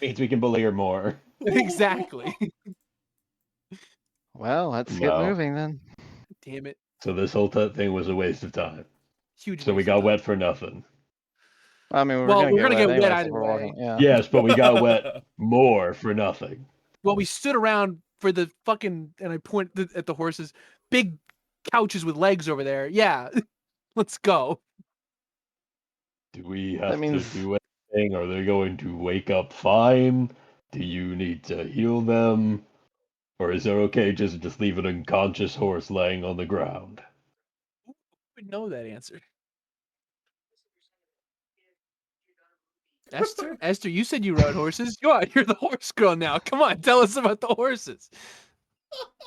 Means we can bully her more. Exactly. Well, let's get No. moving then. Damn it. So this whole thing was a waste of time. Huge. So we waste of got time. wet for nothing. I mean, we're Well, gonna we're gonna get wet anyway, either so we're way. walking. Yeah. Yes, but we got wet more for nothing. Well, we stood around for the fucking, and I point at the horses, big couches with legs over there. Yeah. Let's go. Do we That have means- to do anything? Are they going to wake up fine? Do you need to heal them? Or is it okay just leave an unconscious horse laying on the ground? Who would know that answer? Esther? Esther, you said you rode horses. You're the horse girl now. Come on, tell us about the horses.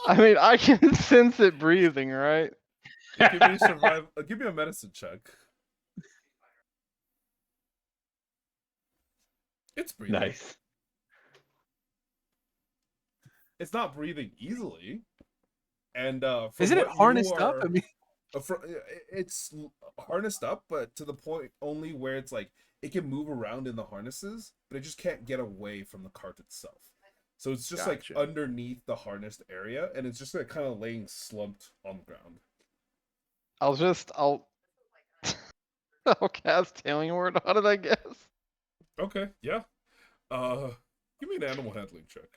I mean, I can sense it breathing, right? Give me a survive. Give me a medicine check. It's breathing. Nice. It's not breathing easily. And from Isn't it what harnessed you up? are, I mean, it's harnessed up, but to the point only where it's like it can move around in the harnesses, but it just can't get away from the cart itself. So it's just Gotcha. like underneath the harnessed area, and it's just like kind of laying slumped on the ground. I'll I'll cast Healing Word on it, I guess. Okay, yeah. Give me an animal handling check.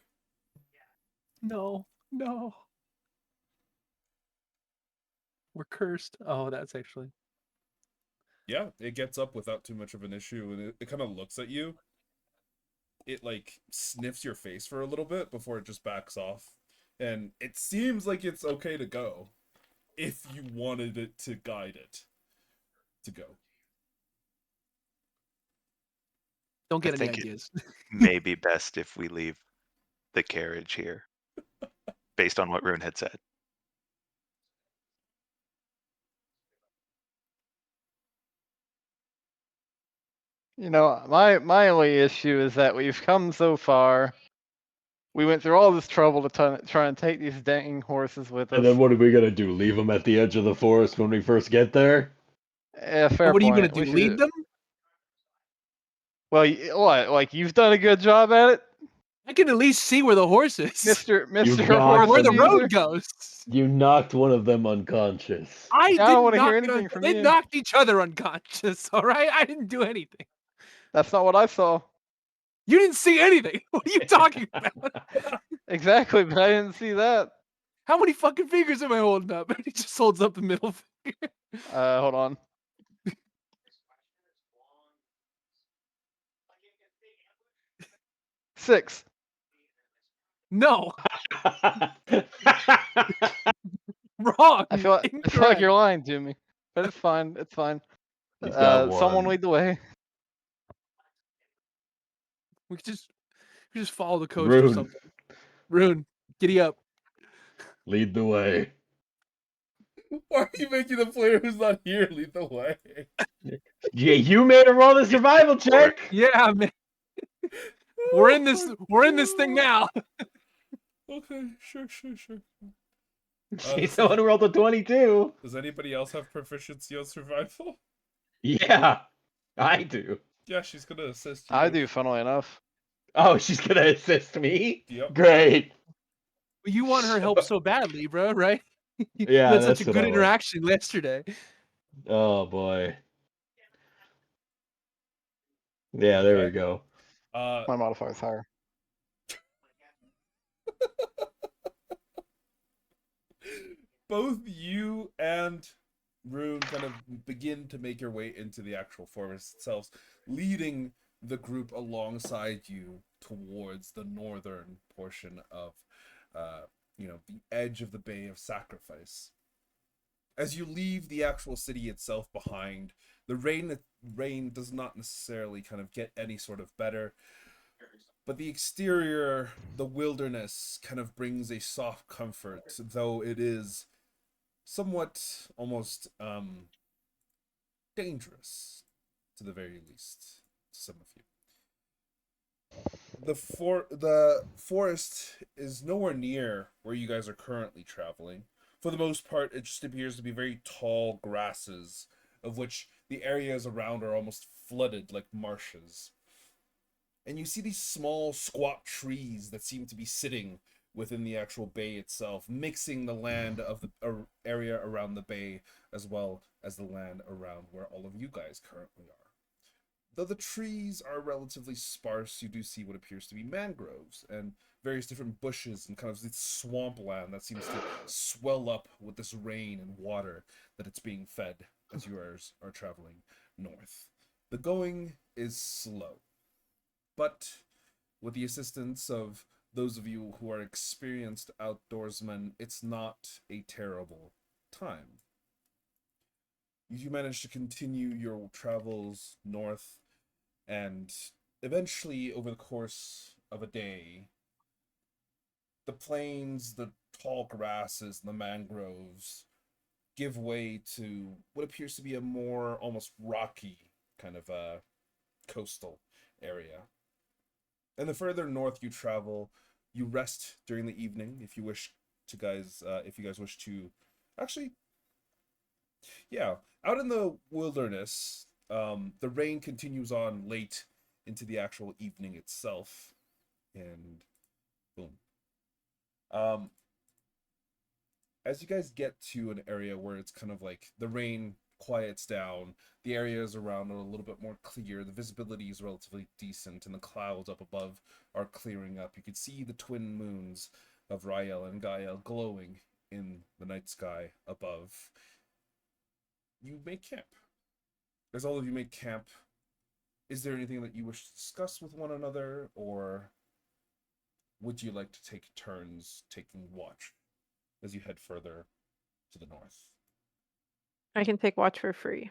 no. We're cursed. Oh, that's actually. Yeah, it gets up without too much of an issue, and it kind of looks at you. It like sniffs your face for a little bit before it just backs off, and it seems like it's okay to go if you wanted it to guide it to go. Don't get I any think it ideas. may be best if we leave the carriage here, based on what Rune had said. You know, my only issue is that we've come so far. We went through all this trouble to try and take these dang horses with us. And then what are we gonna do? Leave them at the edge of the forest when we first get there? Yeah, fair What are you point. gonna We do? should Lead them? Well, what? Like you've done a good job at it, I can at least see where the horse is. Mister You've Horse got Or where the them. road User. goes. You knocked one of them unconscious. I Yeah, I don't didn't want to hear knock it anything un- from They you. knocked each other unconscious. All right, I didn't do anything. That's not what I saw. You didn't see anything. What are you talking about? Exactly, but I didn't see that. How many fucking fingers am I holding up? He just holds up the middle finger. Hold on. Six. No, wrong. I feel like Incorrect. you're lying to me, but it's fine. It's fine. He's got Someone one. lead the way. We could just follow the coast or Rune, something. Rune, giddy up. lead the way. Why are you making the player who's not here lead the way? Yeah, you made him roll the survival check. Yeah, man. We're in this. We're in this thing now. Okay, sure. She's the one who rolled a 22. Does anybody else have proficiency on survival? Yeah, I do. Yeah, she's gonna assist you. I do, funnily enough. Oh, she's gonna assist me? Yep. Great. You want her help so badly, bro, right? You Yeah, had such that's a what good I want. interaction yesterday. Oh boy. Yeah, there we Okay. go. My modifier's higher. Both you and Rune kind of begin to make your way into the actual forest itself, leading the group alongside you towards the northern portion of, the edge of the Bay of Sacrifice. As you leave the actual city itself behind, the rain does not necessarily kind of get any sort of better, but the exterior, the wilderness, kind of brings a soft comfort, though it is somewhat almost dangerous, to the very least, to some of you. The forest is nowhere near where you guys are currently traveling. For the most part, it just appears to be very tall grasses, of which the areas around are almost flooded like marshes. And you see these small, squat trees that seem to be sitting within the actual bay itself, mixing the land of the area around the bay as well as the land around where all of you guys currently are. Though the trees are relatively sparse, you do see what appears to be mangroves and various different bushes and kind of this swampland that seems to swell up with this rain and water that it's being fed as you are traveling north. The going is slow, but with the assistance of those of you who are experienced outdoorsmen, it's not a terrible time. You manage to continue your travels north, and eventually, over the course of a day, the plains, the tall grasses and the mangroves give way to what appears to be a more almost rocky kind of coastal area. And the further north you travel, you rest during the evening if you wish to guys if you guys wish to actually yeah, out in the wilderness, the rain continues on late into the actual evening itself, and boom. Um, as you guys get to an area where it's kind of like the rain quiets down, the areas around are a little bit more clear, the visibility is relatively decent, and the clouds up above are clearing up. You can see the twin moons of Rael and Gael glowing in the night sky above. You make camp. As all of you make camp, is there anything that you wish to discuss with one another, or would you like to take turns taking watch as you head further to the north? I can take watch for free.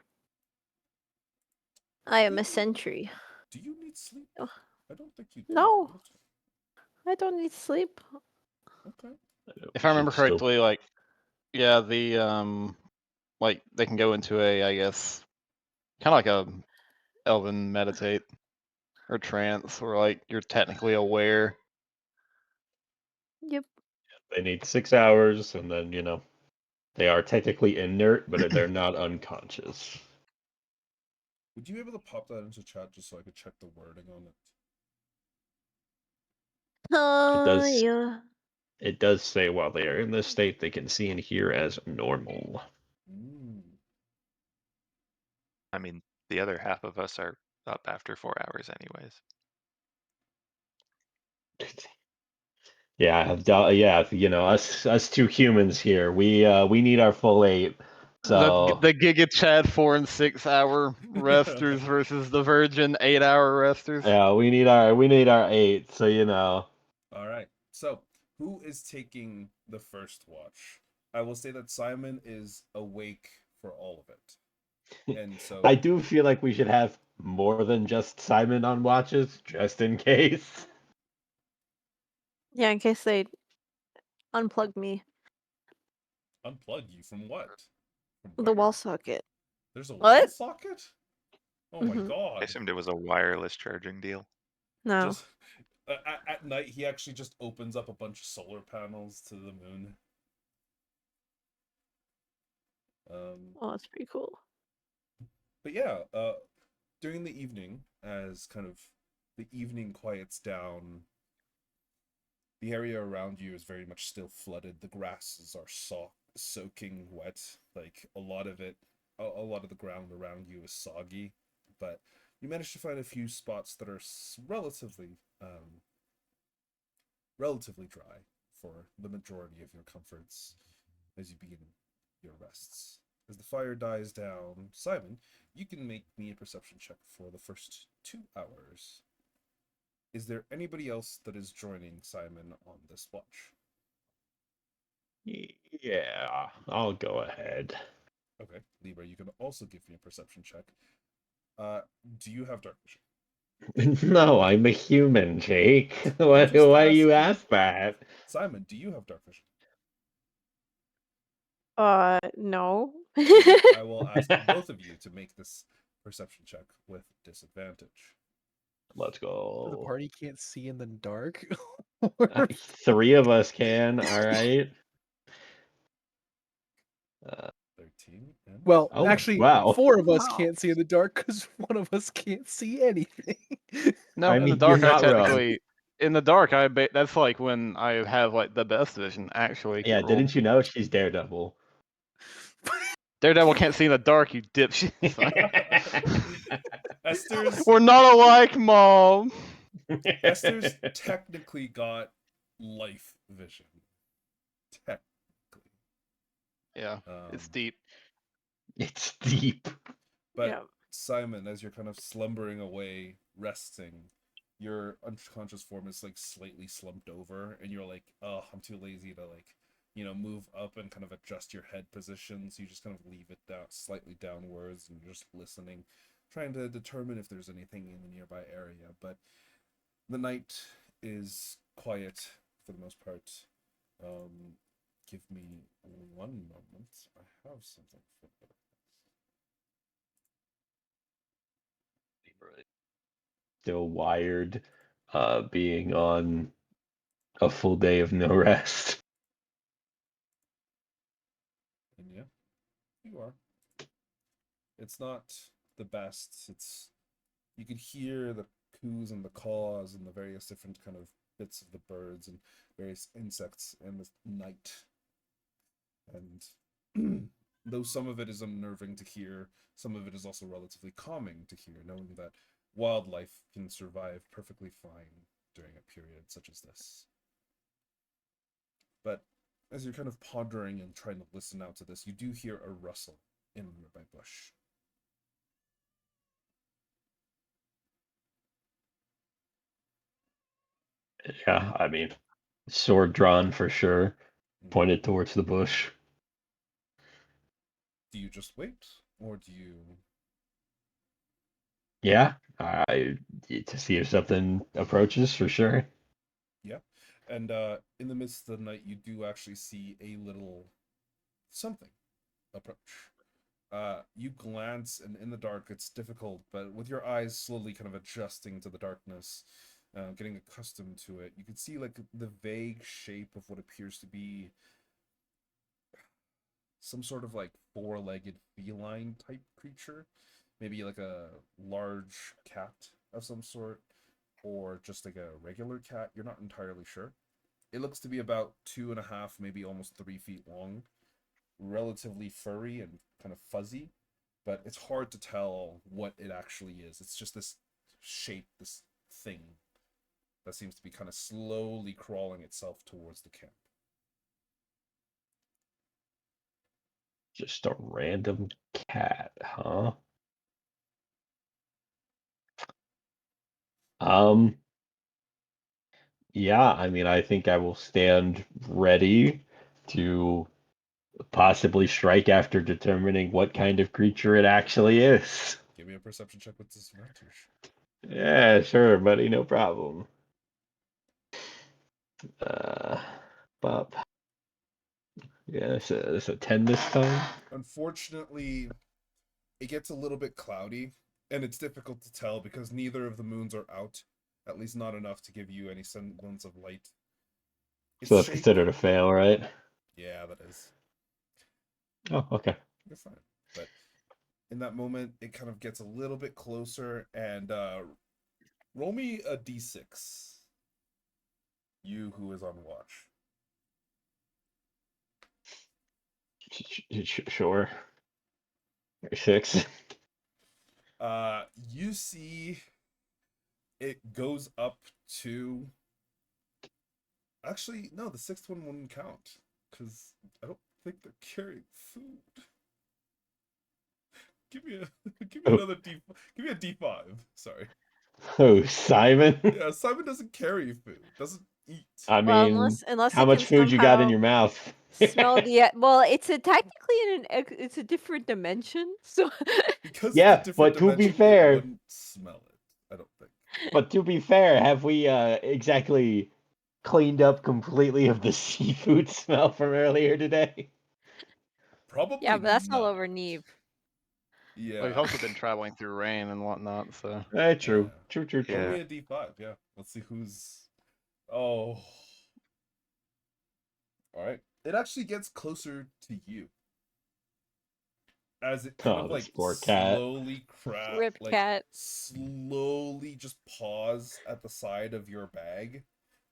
I am a sentry. Do you need sleep? Oh. I don't think you do. No. I don't need sleep. Okay. If I remember Should still- correctly, like, yeah, the like they can go into a, I guess, kind of like a elven meditate or trance, where like you're technically aware. Yep. They need 6 hours, and then they are technically inert, but they're not unconscious. Would you be able to pop that into chat just so I could check the wording on it? does- Yeah. It does say while they are in this state, they can see and hear as normal. I mean, the other half of us are up after 4 hours anyways. Yeah, us two humans here. We need our full 8. So The Giga Chad 4 and 6 hour resters versus the Virgin 8-hour resters. yeah, we need our 8. So All right. So, who is taking the first watch? I will say that Simon is awake for all of it. And so I do feel like we should have more than just Simon on watches, just in case. Yeah, in case they unplug me. unplug you from what? From The where? wall socket. There's a wall What? socket? Oh my Mhm. I god. assumed it was a wireless charging deal. No. Just at night he actually just opens up a bunch of solar panels to the moon. Oh, that's pretty cool. But yeah, during the evening, as kind of the evening quiets down, the area around you is very much still flooded. The grasses are soaking wet. Like a lot of the ground around you is soggy, but you manage to find a few spots that are relatively dry for the majority of your comforts as you begin your rests. As the fire dies down, Simon, you can make me a perception check for the first 2 hours. Is there anybody else that is joining Simon on this watch? Yeah, I'll go ahead. Okay, Libra, you can also give me a perception check. Do you have dark vision? No, I'm a human, Jake. Why just you asking. ask that? Simon, do you have dark vision? No. I will ask both of you to make this perception check with disadvantage. Let's The go. party can't see in the dark. 3 of us can, all right. 13 and Well, Oh, actually, wow. 4 of us Wow. can't see in the dark because one of us can't see anything. No, I in the mean, dark you're I not wrong. technically in the dark that's like when I have like the best vision actually. Yeah, roll. didn't you know she's Daredevil? Daredevil can't see in the dark, you dipshit. Esther's We're not alike, Mom. Esther's technically got life vision. Technically. Yeah, it's Um, deep. It's deep. But Yeah. Simon, as you're kind of slumbering away, resting, your unconscious form is like slightly slumped over, and you're like, oh, I'm too lazy to move up and kind of adjust your head position. So you just kind of leave it down slightly downwards, and you're just listening, trying to determine if there's anything in the nearby area. But the night is quiet for the most part. Give me one moment. I have something for this. Still wired, being on a full day of no rest. And yeah, you are. It's not the best. You could hear the coos and the caws and the various different kind of bits of the birds and various insects in the night. And though some of it is unnerving to hear, some of it is also relatively calming to hear, knowing that wildlife can survive perfectly fine during a period such as this. But as you're kind of pondering and trying to listen out to this, you do hear a rustle in a nearby bush. Yeah, I mean, sword drawn for sure, Mm. pointed towards the bush. Do you just wait, or do you? Yeah, I to see if something approaches for sure. Yeah. And in the midst of the night, you do actually see a little something approach. You glance, and in the dark, it's difficult, but with your eyes slowly kind of adjusting to the darkness, getting accustomed to it, you can see like the vague shape of what appears to be some sort of like four-legged feline type creature, maybe like a large cat of some sort, or just like a regular cat. You're not entirely sure. It looks to be about 2.5, maybe almost 3 feet long, relatively furry and kind of fuzzy, but it's hard to tell what it actually is. It's just this shape, this thing that seems to be kind of slowly crawling itself towards the camp. Just a random cat, huh? Um, yeah, I mean, I think I will stand ready to possibly strike after determining what kind of creature it actually is. Give me a perception check with disadvantage. Yeah, sure, buddy, no problem. Uh, Bob. Yeah, it's a 10 this time. Unfortunately, it gets a little bit cloudy, and it's difficult to tell because neither of the moons are out, at least not enough to give you any semblance of light. Its So that's shape, considered a fail, right? yeah, that is. Oh, okay. You're fine. But in that moment, it kind of gets a little bit closer, and roll me a d6. You who is on watch. Sure. 6. You see it goes up to. Actually, no, the sixth one wouldn't count because I don't think they're carrying food. Give me a, give me Oh, another D. Give me a D5. Sorry. oh, Simon. Yeah, Simon doesn't carry food. Doesn't eat. I Well, mean, unless how it can much food you got in somehow your mouth? smell the well, it's a technically it's a different dimension, so Because it's a Yeah, different but to be dimension, it fair, wouldn't smell it. I don't think. have we exactly cleaned up completely of the seafood smell from earlier today? yeah, Probably but that's all not. over Neve. Well, you've Yeah. also been traveling through rain and whatnot, so True. Yeah. True, true, Roll true. me Yeah. a D5. Yeah. Let's see who's. Oh. All right. It actually gets closer to you as it kind Oh, of this like poor cat. Rip cat. slowly just paws at the side of your bag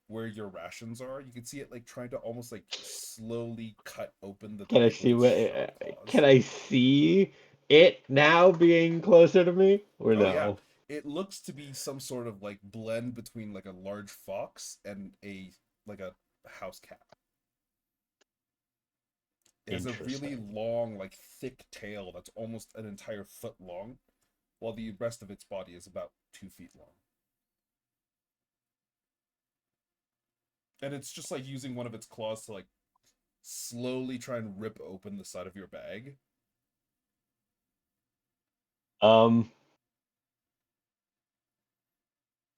where your rations are. You can see it like trying to almost like slowly cut open the Can I bag with see its what? sharp Can paws. I see it now being closer to me, or Oh yeah, no? it looks to be some sort of like blend between like a large fox and a like a house cat. It has a really Interesting. long, like thick tail that's almost an entire foot long, while the rest of its body is about 2 feet long. And it's just like using one of its claws to like slowly try and rip open the side of your bag. Um,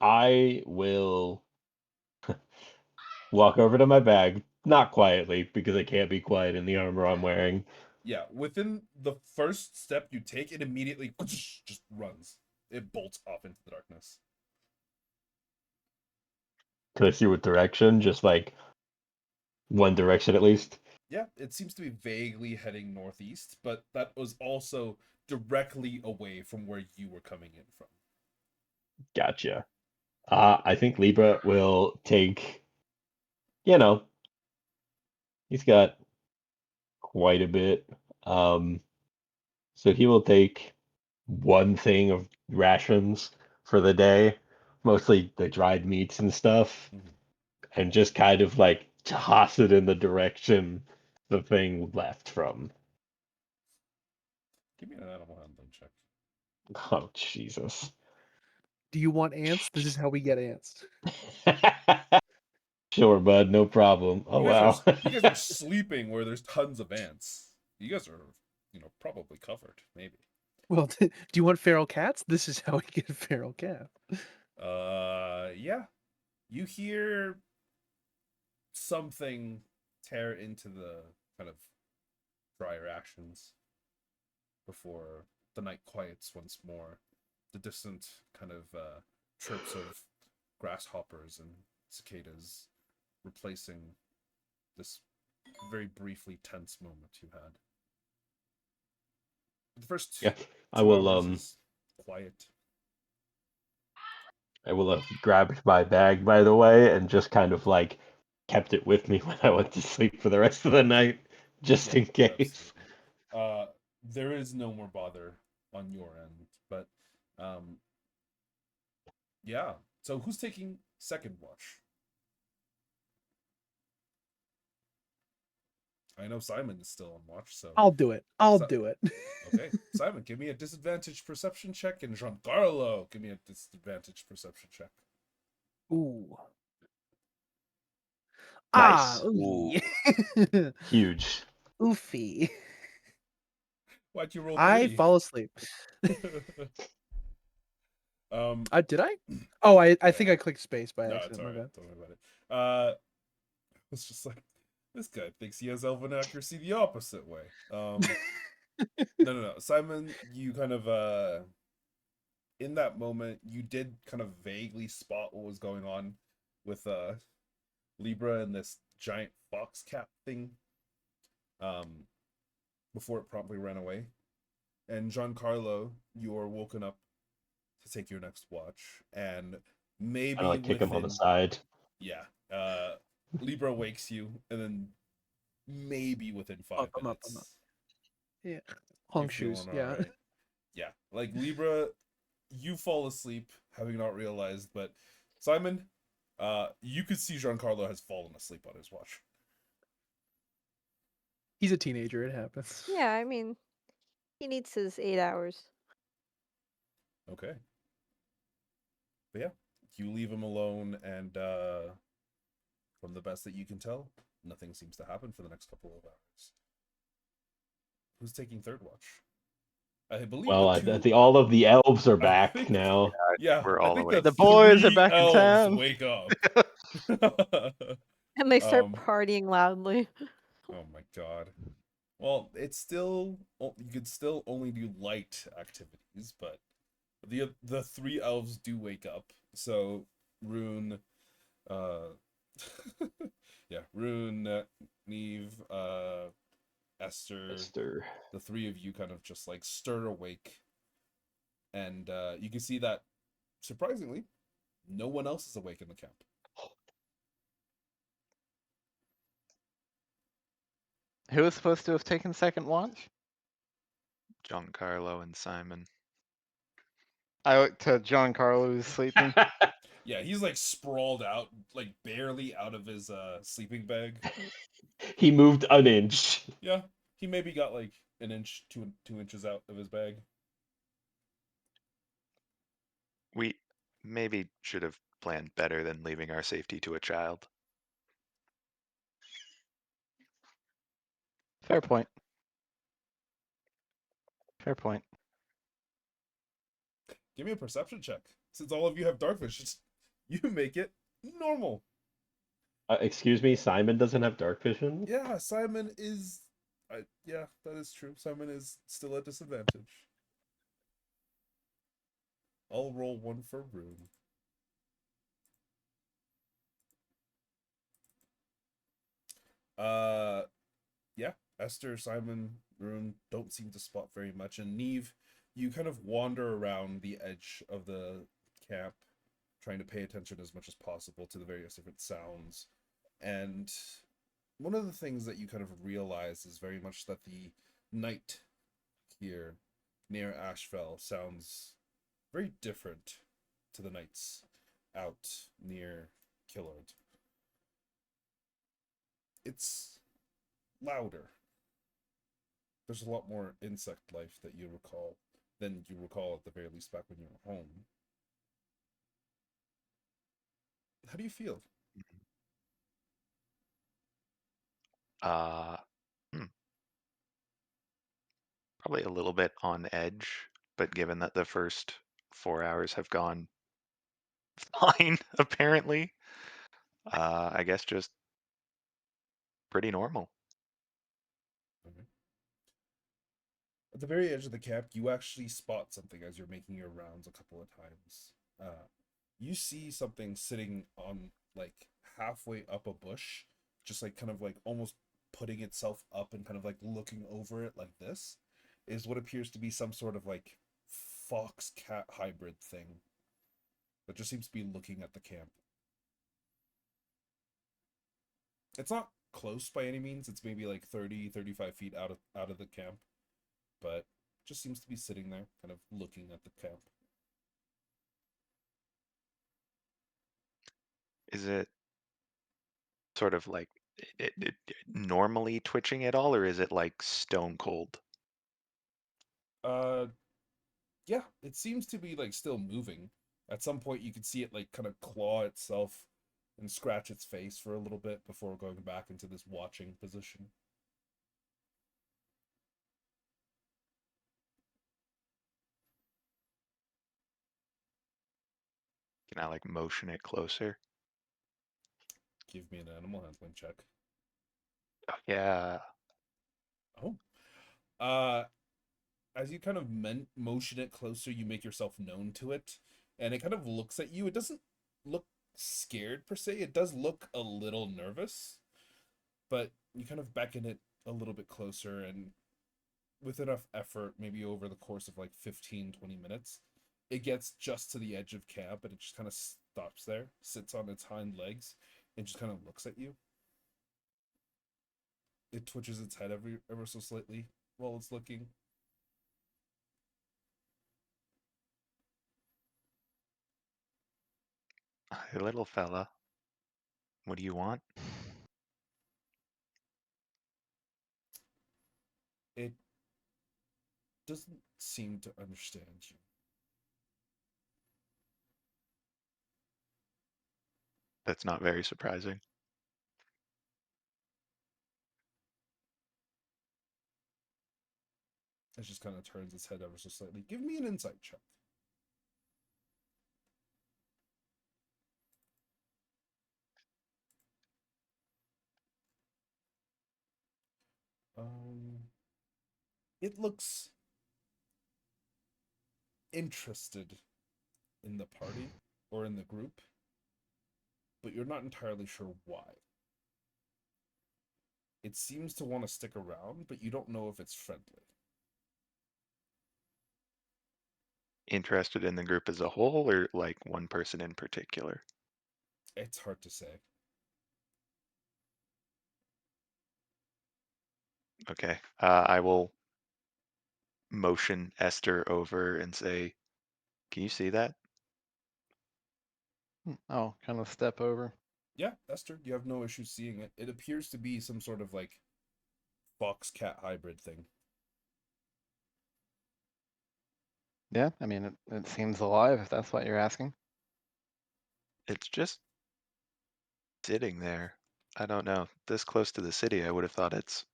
I will walk over to my bag, Not quietly, because I can't be quiet in the armor I'm wearing. Yeah, within the first step you take, it immediately just runs. It bolts off into the darkness. Can I see what direction? Just like one direction at least. Yeah, it seems to be vaguely heading northeast, but that was also directly away from where you were coming in from. Gotcha. I think Libra will take, he's got quite a bit. Um, so he will take one thing of rations for the day, mostly the dried meats and stuff, Mhm. and just kind of like toss it in the direction the thing left from. Give me an animal handling check. Oh, Jesus. Do you want ants? This is how we get ants. Sure, bud, no problem. Oh, wow. You guys are sleeping where there's tons of ants. You guys are, probably covered, maybe. Well, do you want feral cats? This is how we get feral cat. Yeah. You hear something tear into the kind of drier ashes before the night quiets once more. The distant kind of chirps of grasshoppers and cicadas replacing this very briefly tense moment you had. The first Yeah, I 2 will hours is quiet. I will have grabbed my bag, by the way, and just kind of like kept it with me when I went to sleep for the rest of the night, just Yeah, in case. absolutely. There is no more bother on your end, but yeah. So who's taking second watch? I know Simon is still on watch, so I'll do it. I'll So- do it. okay. Simon, give me a disadvantage perception check, and Giancarlo, give me a disadvantage perception check. Ooh. Nice. Ooh. Huge. Oofy. Why'd you roll I 3? fall asleep. um, Did I? Oh, I think Yeah. I clicked space by no, it's accident. My alright. bad. Don't worry about it. It's just like this guy thinks he has elven accuracy the opposite way. No. Simon, you kind of in that moment, you did kind of vaguely spot what was going on with Libra and this giant fox cap thing. Before it promptly ran away. And Giancarlo, you are woken up to take your next watch, and maybe I like kick him on the within side. Libra wakes you, and then maybe within 5 I'm up. minutes. Yeah. You're Honk shoes. feeling Yeah. alright. Yeah, like Libra, you fall asleep, having not realized, but Simon, you could see Giancarlo has fallen asleep on his watch. He's a teenager. It happens. Yeah, I mean, he needs his 8 hours. Okay. But yeah, you leave him alone, and from the best that you can tell, nothing seems to happen for the next couple of hours. Who's taking third watch? I believe Well, I think all of the elves are I back think- now. Yeah, We're I all think awake. the The boys are 3 back in elves town. wake up. And they start Um, partying loudly. Oh my god. Well, it's still you could still only do light activities, but the 3 elves do wake up. So Rune, yeah, Rune, Neve, Esther, the 3 of you kind of just like stir awake, and you can see that surprisingly, no one else is awake in the camp. Who was supposed to have taken second watch? Giancarlo and Simon. I looked to Giancarlo who's sleeping. Yeah, he's like sprawled out, like barely out of his sleeping bag. He moved an inch. Yeah, he maybe got like an inch, 2 inches out of his bag. We maybe should have planned better than leaving our safety to a child. Fair point. Fair point. Give me a perception check. Since all of you have dark vision, you make it normal. Excuse me, Simon doesn't have dark vision? Yeah, Simon is. Yeah, that is true. Simon is still at disadvantage. I'll roll one for Rune. Uh, yeah, Esther, Simon, Rune don't seem to spot very much, and Neve, you kind of wander around the edge of the camp, trying to pay attention as much as possible to the various different sounds. And one of the things that you kind of realize is very much that the night here near Ashfell sounds very different to the nights out near Killard. It's louder. There's a lot more insect life that you recall than you recall at the very least back when you were home. How do you feel? Uh, hmm, probably a little bit on edge, but given that the first 4 hours have gone fine, apparently, I guess just pretty normal. Okay. At the very edge of the camp, you actually spot something as you're making your rounds a couple of times. You see something sitting on like halfway up a bush, just like kind of like almost putting itself up and kind of like looking over it like this, is what appears to be some sort of like fox cat hybrid thing that just seems to be looking at the camp. It's not close by any means. It's maybe like 30-35 feet out of the camp, but just seems to be sitting there kind of looking at the camp. Is it sort of like it normally twitching at all, or is it like stone cold? Uh yeah, it seems to be like still moving. At some point you could see it like kind of claw itself and scratch its face for a little bit before going back into this watching position. Can I like motion it closer? Give me an animal handling check. Oh, yeah. Oh. Uh as you kind of motion it closer, you make yourself known to it, and it kind of looks at you. It doesn't look scared per se. It does look a little nervous, but you kind of beckon it a little bit closer, and with enough effort, maybe over the course of like 15-20 minutes, it gets just to the edge of camp and it just kind of stops there, sits on its hind legs, and just kind of looks at you. It twitches its head ever so slightly while it's looking. Hey, little fella, what do you want? It doesn't seem to understand you. That's not very surprising. It just kind of turns its head ever so slightly. Give me an insight check. Um, it looks interested in the party or in the group, but you're not entirely sure why. It seems to want to stick around, but you don't know if it's friendly. Interested in the group as a whole, or like one person in particular? It's hard to say. Okay. I will motion Esther over and say, "Can you see that?" I'll kind of step over. Yeah, Esther, you have no issue seeing it. It appears to be some sort of like fox cat hybrid thing. Yeah, I mean, it seems alive if that's what you're asking. It's just sitting there. I don't know. This close to the city, I would have thought it's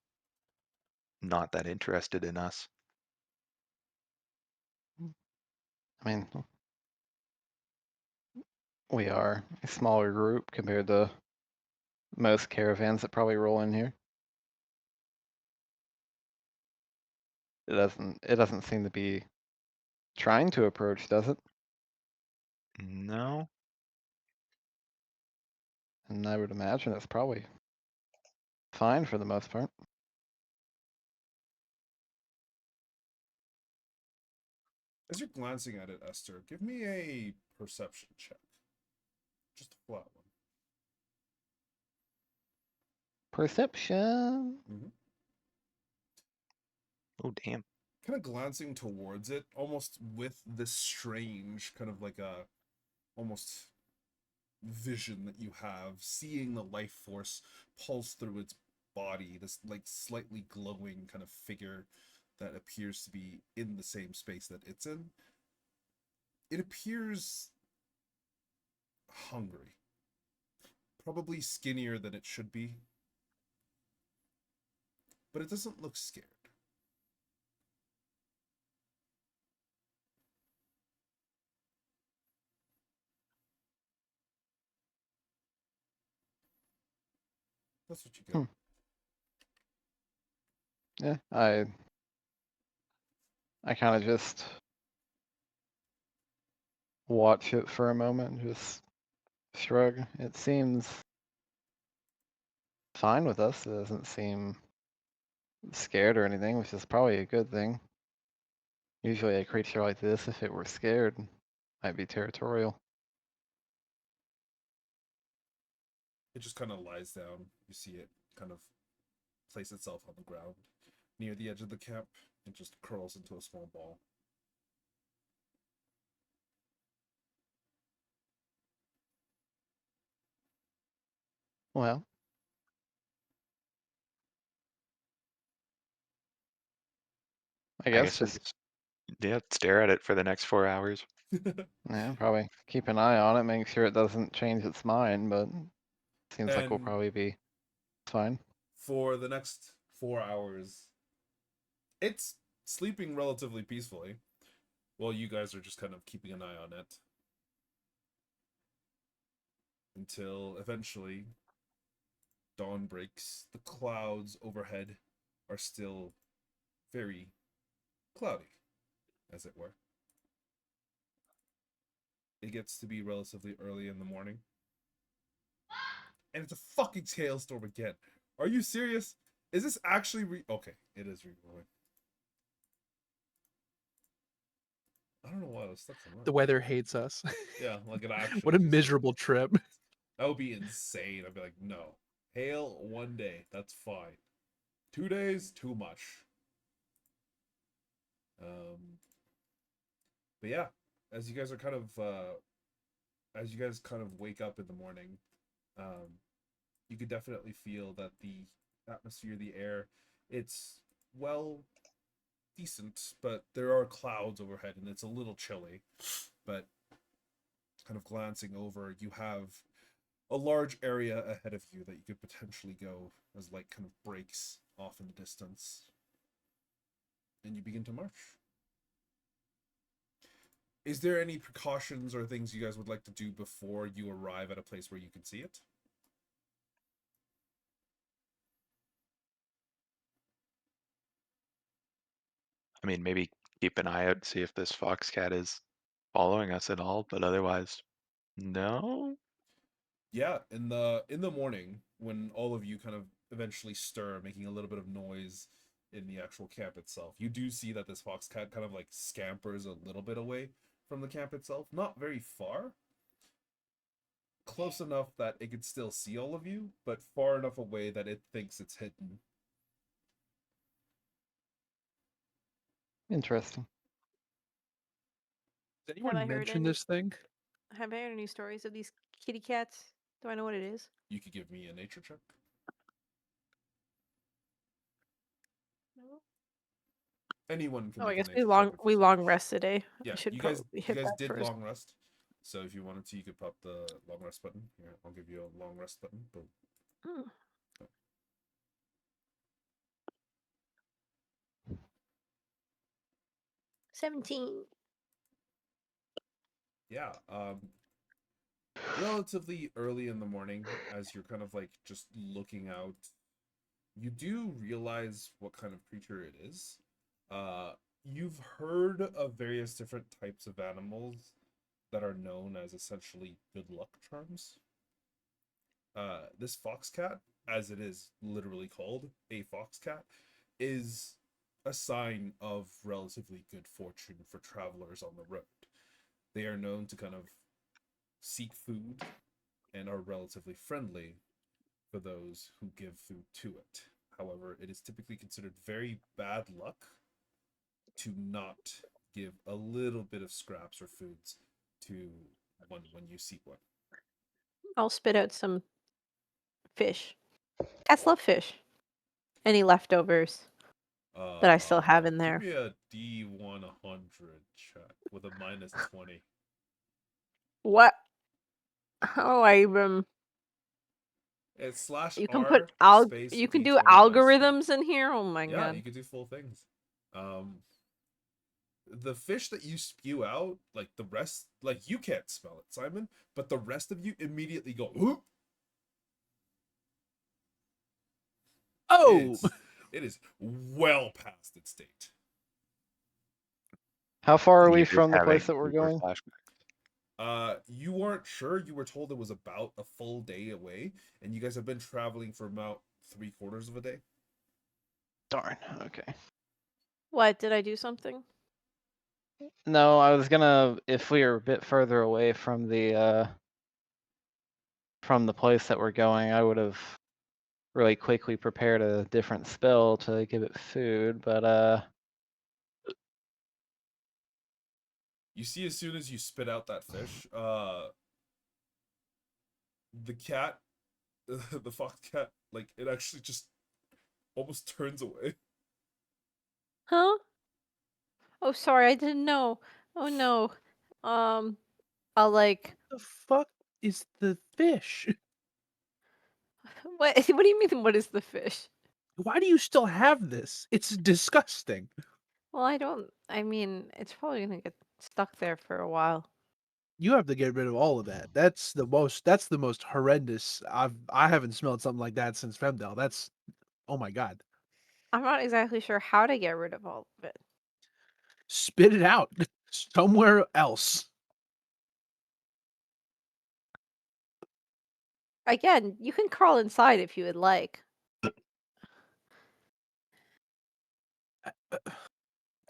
not that interested in us. I mean, we are a smaller group compared to most caravans that probably roll in here. It doesn't seem to be trying to approach, does it? No. And I would imagine it's probably fine for the most part. As you're glancing at it, Esther, give me a perception check. Just a flat one. Perception. Oh, damn. Kind of glancing towards it, almost with this strange kind of like a almost vision that you have, seeing the life force pulse through its body, this like slightly glowing kind of figure that appears to be in the same space that it's in. It appears hungry, probably skinnier than it should be, but it doesn't look scared. That's what you get. Yeah, I kind of just watch it for a moment, just shrug. It seems fine with us. It doesn't seem scared or anything, which is probably a good thing. Usually a creature like this, if it were scared, might be territorial. It just kind of lies down. You see it kind of place itself on the ground near the edge of the camp and just curls into a small ball. Well, I I guess guess just just, yeah, stare at it for the next 4 hours. yeah, probably keep an eye on it, make sure it doesn't change its mind, but seems like we'll And probably be fine. for the next 4 hours, it's sleeping relatively peacefully while you guys are just kind of keeping an eye on it. Until eventually dawn breaks. The clouds overhead are still very cloudy, as it were. It gets to be relatively early in the morning. And it's a fucking hailstorm again. Are you serious? Is this actually okay, it is re-rolling. I don't know why I was stuck on that. The weather hates us. Yeah, like it actually. What a just- miserable trip. That would be insane. I'd be like, no. Hail one day, that's fine. 2 days, too much. But yeah, as you guys are kind of as you guys kind of wake up in the morning, you could definitely feel that the atmosphere, the air, it's well decent, but there are clouds overhead and it's a little chilly. But kind of glancing over, you have a large area ahead of you that you could potentially go as light kind of breaks off in the distance. And you begin to march. Is there any precautions or things you guys would like to do before you arrive at a place where you can see it? I mean, maybe keep an eye out, see if this foxcat is following us at all, but otherwise, no. Yeah, in the morning when all of you kind of eventually stir, making a little bit of noise in the actual camp itself, you do see that this foxcat kind of like scampers a little bit away from the camp itself, not very far, close enough that it could still see all of you, but far enough away that it thinks it's hidden. Interesting. Did anyone I heard mention any- this thing? Have I heard any stories of these kitty cats? Do I know what it is? You could give me a nature check. No. Anyone can Oh, I make guess a we nature long check if we you long wish. rest today. Yeah, I should you probably hit guys that did first. long rest. So if you wanted to, you could pop the long rest button. Here, I'll give you a long rest button. Boom. Mm. Oh. 17. Yeah. relatively early in the morning, as you're kind of like just looking out, you do realize what kind of creature it is. You've heard of various different types of animals that are known as essentially good luck charms. This fox cat, as it is literally called, a fox cat, is a sign of relatively good fortune for travelers on the road. They are known to kind of seek food and are relatively friendly for those who give food to it. However, it is typically considered very bad luck to not give a little bit of scraps or foods to one when you seek one. I'll spit out some fish. Cats love fish. Any leftovers that I still have in Give there? me a D100 check with a -20. What? How do I even? It's slash You can put R alg. space You can do D20 minus 20. algorithms in here. Oh my Yeah, god. you could do full things. The fish that you spew out, like the rest, like you can't smell it, Simon, but the rest of you immediately go, "Whoop!" Oh, It is well past its date. How far are we You're just from the having place that we're super going? flashbacks. You weren't sure. You were told it was about a full day away, and you guys have been traveling for about 3/4 of a day. Darn. Okay. What? Did I do something? No, I was gonna, if we were a bit further away from the place that we're going, I would have really quickly prepared a different spell to give it food, but You see, as soon as you spit out that fish, the cat, the fox cat, like it actually just almost turns away. Huh? Oh, sorry, I didn't know. Oh no. I'll like. the fuck is the fish? What? What do you mean? What is the fish? Why do you still have this? It's disgusting. Well, I don't. I mean, it's probably gonna get stuck there for a while. You have to get rid of all of that. That's the most. That's the most horrendous. I haven't smelled something like that since Femdel. That's, oh my god. I'm not exactly sure how to get rid of all of it. Spit it out somewhere else. Again, you can crawl inside if you would like.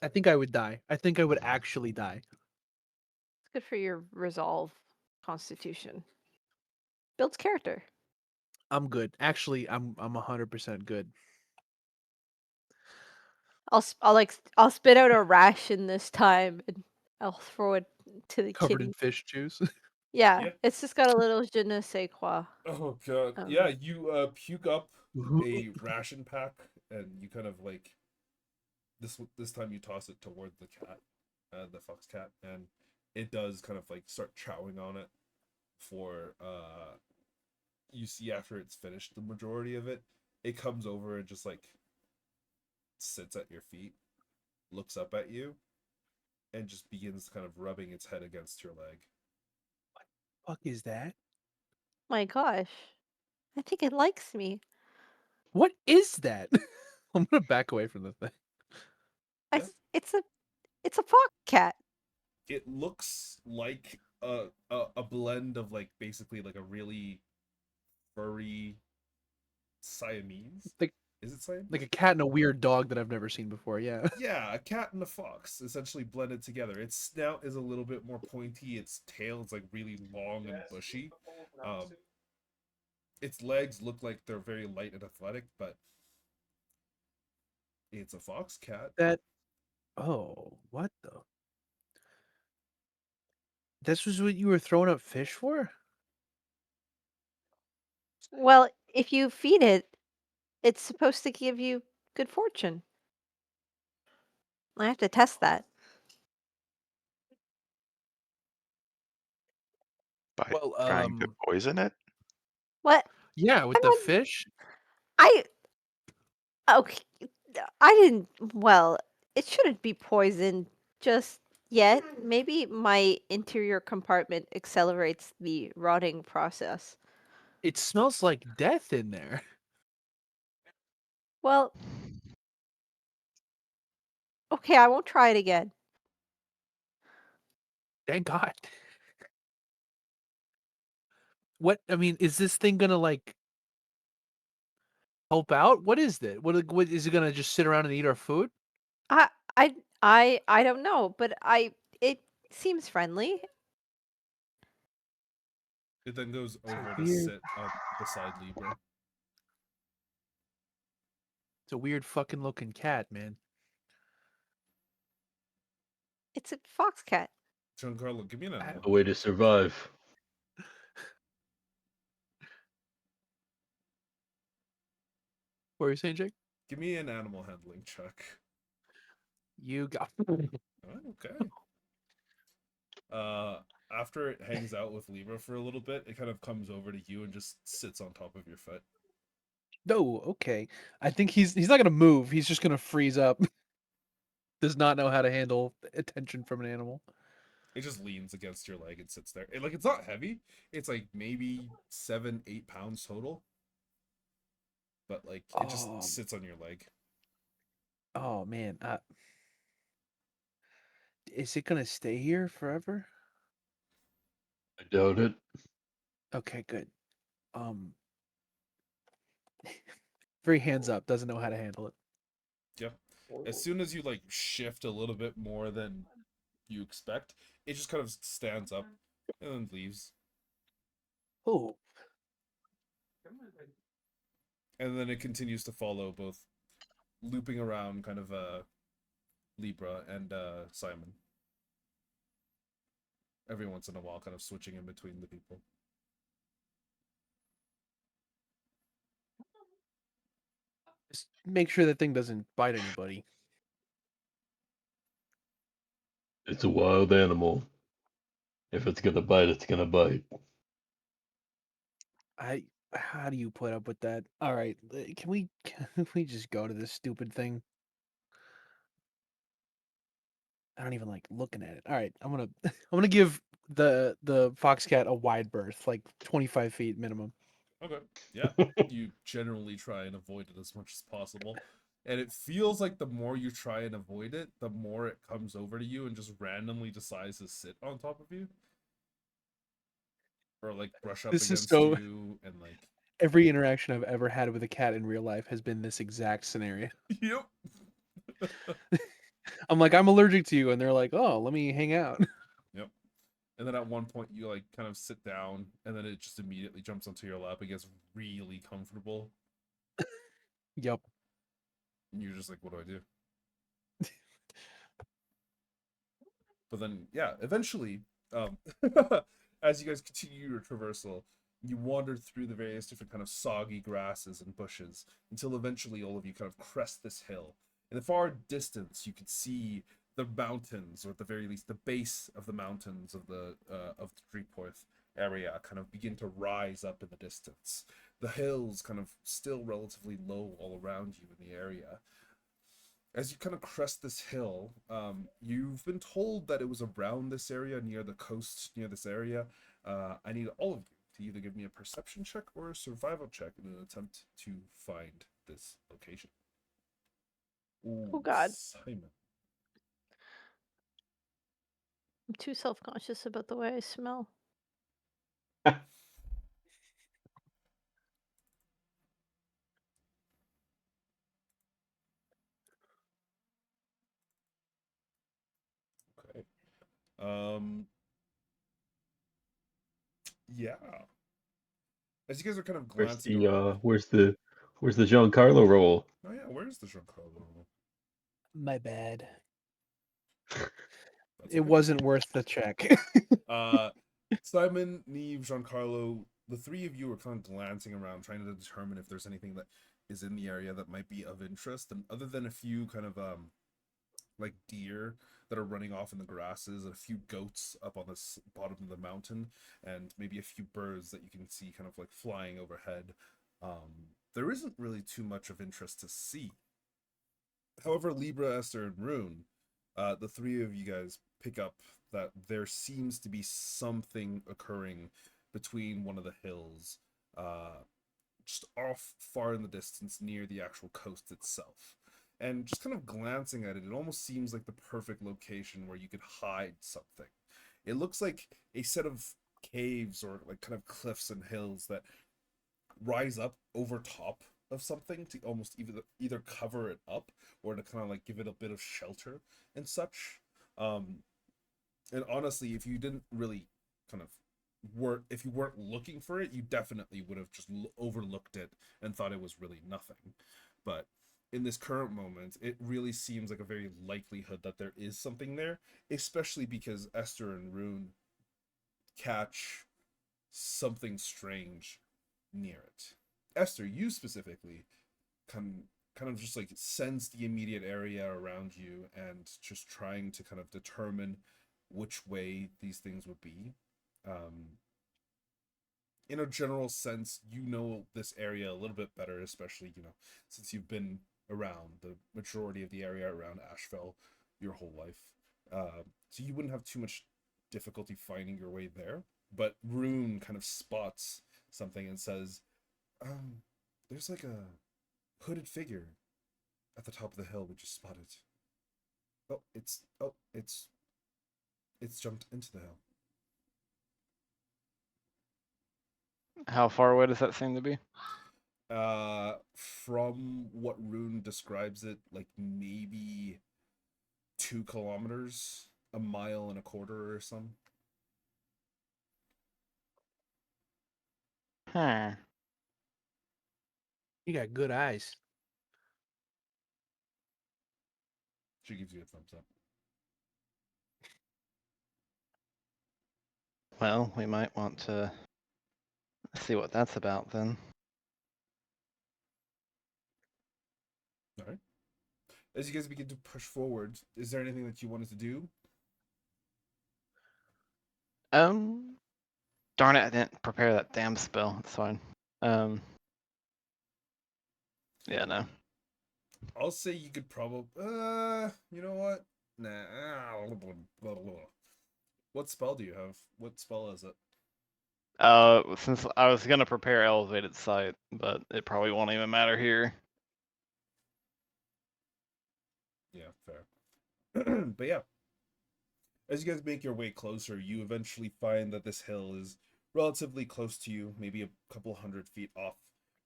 I think I would die. I think I would actually die. It's good for your resolve, constitution. Builds character. I'm good. Actually, I'm 100% good. I'll spit out a ration this time and I'll throw it to the Covered in kitty. fish juice. Yeah, Yeah. it's just got a little je ne sais quoi. Oh god. Um, Yeah, you puke up a ration pack, and you kind of like this time you toss it toward the cat, the fox cat, and it does kind of like start chowing on it. For you see after it's finished the majority of it, it comes over and just like sits at your feet, looks up at you, and just begins kind of rubbing its head against your leg. Fuck is that? My gosh, I think it likes me. What is that? I'm gonna back away from the thing. Yeah. It's a fox cat. It looks like a blend of like basically like a really furry Siamese. Like Is it Siamese? like a cat and a weird dog that I've never seen before. Yeah. Yeah, a cat and a fox essentially blended together. Its snout is a little bit more pointy. Its tail is like really long and bushy. Its legs look like they're very light and athletic, but it's a fox cat. That. Oh, what the? This was what you were throwing up fish for? Well, if you feed it, it's supposed to give you good fortune. I have to test that. By Well, trying to poison it? What? yeah, with I'm the not- fish. I okay. I didn't. Well, it shouldn't be poisoned. Just yet. Maybe my interior compartment accelerates the rotting process. It smells like death in there. Well, okay, I won't try it again. Thank God. What I mean, is this thing gonna like help out? What is that? What is it gonna just sit around and eat our food? I I don't know, but it seems friendly. It then goes It's a over to weird sit beside Libra. it's a weird fucking looking cat, man. It's a fox cat. Giancarlo, give me an animal. A way to survive. What were you saying, Jake? Give me an animal handling check. You got Okay. After it hangs out with Libra for a little bit, it kind of comes over to you and just sits on top of your foot. No, okay. I think he's not gonna move. He's just gonna freeze up. Does not know how to handle attention from an animal. It just leans against your leg and sits there. Like it's not heavy. It's like maybe 7-8 pounds total. But like it just Oh, sits on your leg. oh man. Is it gonna stay here forever? I doubt it. Okay, good. Um, very hands up. Doesn't know how to handle it. Yep. As soon as you like shift a little bit more than you expect, it just kind of stands up and then leaves. Oh, And then it continues to follow, both looping around kind of Libra and Simon. Every once in a while, kind of switching in between the people. just make sure that thing doesn't bite anybody. It's a wild animal. If it's gonna bite, it's gonna bite. How do you put up with that? All right, can we can we just go to this stupid thing? I don't even like looking at it. All right, I'm gonna give the fox cat a wide berth, like 25 feet minimum. Okay. Yeah. You generally try and avoid it as much as possible. And it feels like the more you try and avoid it, the more it comes over to you and just randomly decides to sit on top of you. Or like brush up This is against so. you and like Every interaction I've ever had with a cat in real life has been this exact scenario. Yep. I'm like, I'm allergic to you, and they're like, oh, let me hang out. Yep. And then at one point you like kind of sit down and then it just immediately jumps onto your lap and gets really comfortable. Yep. And you're just like, what do I do? But then, yeah, eventually, as you guys continue your traversal, you wander through the various different kind of soggy grasses and bushes until eventually all of you kind of crest this hill. In the far distance, you could see the mountains, or at the very least, the base of the mountains of the Dreeporth area, kind of begin to rise up in the distance. The hills kind of still relatively low all around you in the area. As you kind of crest this hill, you've been told that it was around this area, near the coast, near this area. I need all of you to either give me a perception check or a survival check in an attempt to find this location. Ooh, Oh God, Simon. I'm too self-conscious about the way I smell. Okay. Yeah. As you guys are kind of Where's glancing the around. where's the Giancarlo roll? Oh yeah, where's the Giancarlo? My bad. That's It okay. wasn't worth the check. Simon, Neve, Giancarlo, the three of you are kind of glancing around, trying to determine if there's anything that is in the area that might be of interest. And other than a few kind of like deer that are running off in the grasses, and a few goats up on the bottom of the mountain, and maybe a few birds that you can see kind of like flying overhead, there isn't really too much of interest to see. However, Libra, Esther, and Rune, The three of you guys pick up that there seems to be something occurring between one of the hills, just off far in the distance near the actual coast itself. And just kind of glancing at it, it almost seems like the perfect location where you could hide something. It looks like a set of caves or like kind of cliffs and hills that rise up over top of something to almost either cover it up or to kind of like give it a bit of shelter and such. Um, and honestly, if you didn't really kind of if you weren't looking for it, you definitely would have just overlooked it and thought it was really nothing. But in this current moment, it really seems like a very likelihood that there is something there, especially because Esther and Rune catch something strange near it. Esther, you specifically kind of just like sense the immediate area around you and just trying to kind of determine which way these things would be. In a general sense, you know this area a little bit better, especially, since you've been around the majority of the area around Ashfell your whole life. So you wouldn't have too much difficulty finding your way there. But Rune kind of spots something and says, there's like a hooded figure at the top of the hill we just spotted. It's jumped into the hill. How far away does that seem to be? From what Rune describes it, like maybe 2 kilometers, a mile and a quarter or something. Huh. You got good eyes. She gives you a thumbs up. Well, we might want to see what that's about then. All right. As you guys begin to push forward, is there anything that you wanted to do? Darn it, I didn't prepare that damn spell. It's fine. Yeah, no. I'll say you could probably. You know what? Nah. What spell do you have? What spell is it? Since I was gonna prepare elevated sight, but it probably won't even matter here. Yeah, fair. But yeah, as you guys make your way closer, you eventually find that this hill is relatively close to you, maybe a couple 100 feet off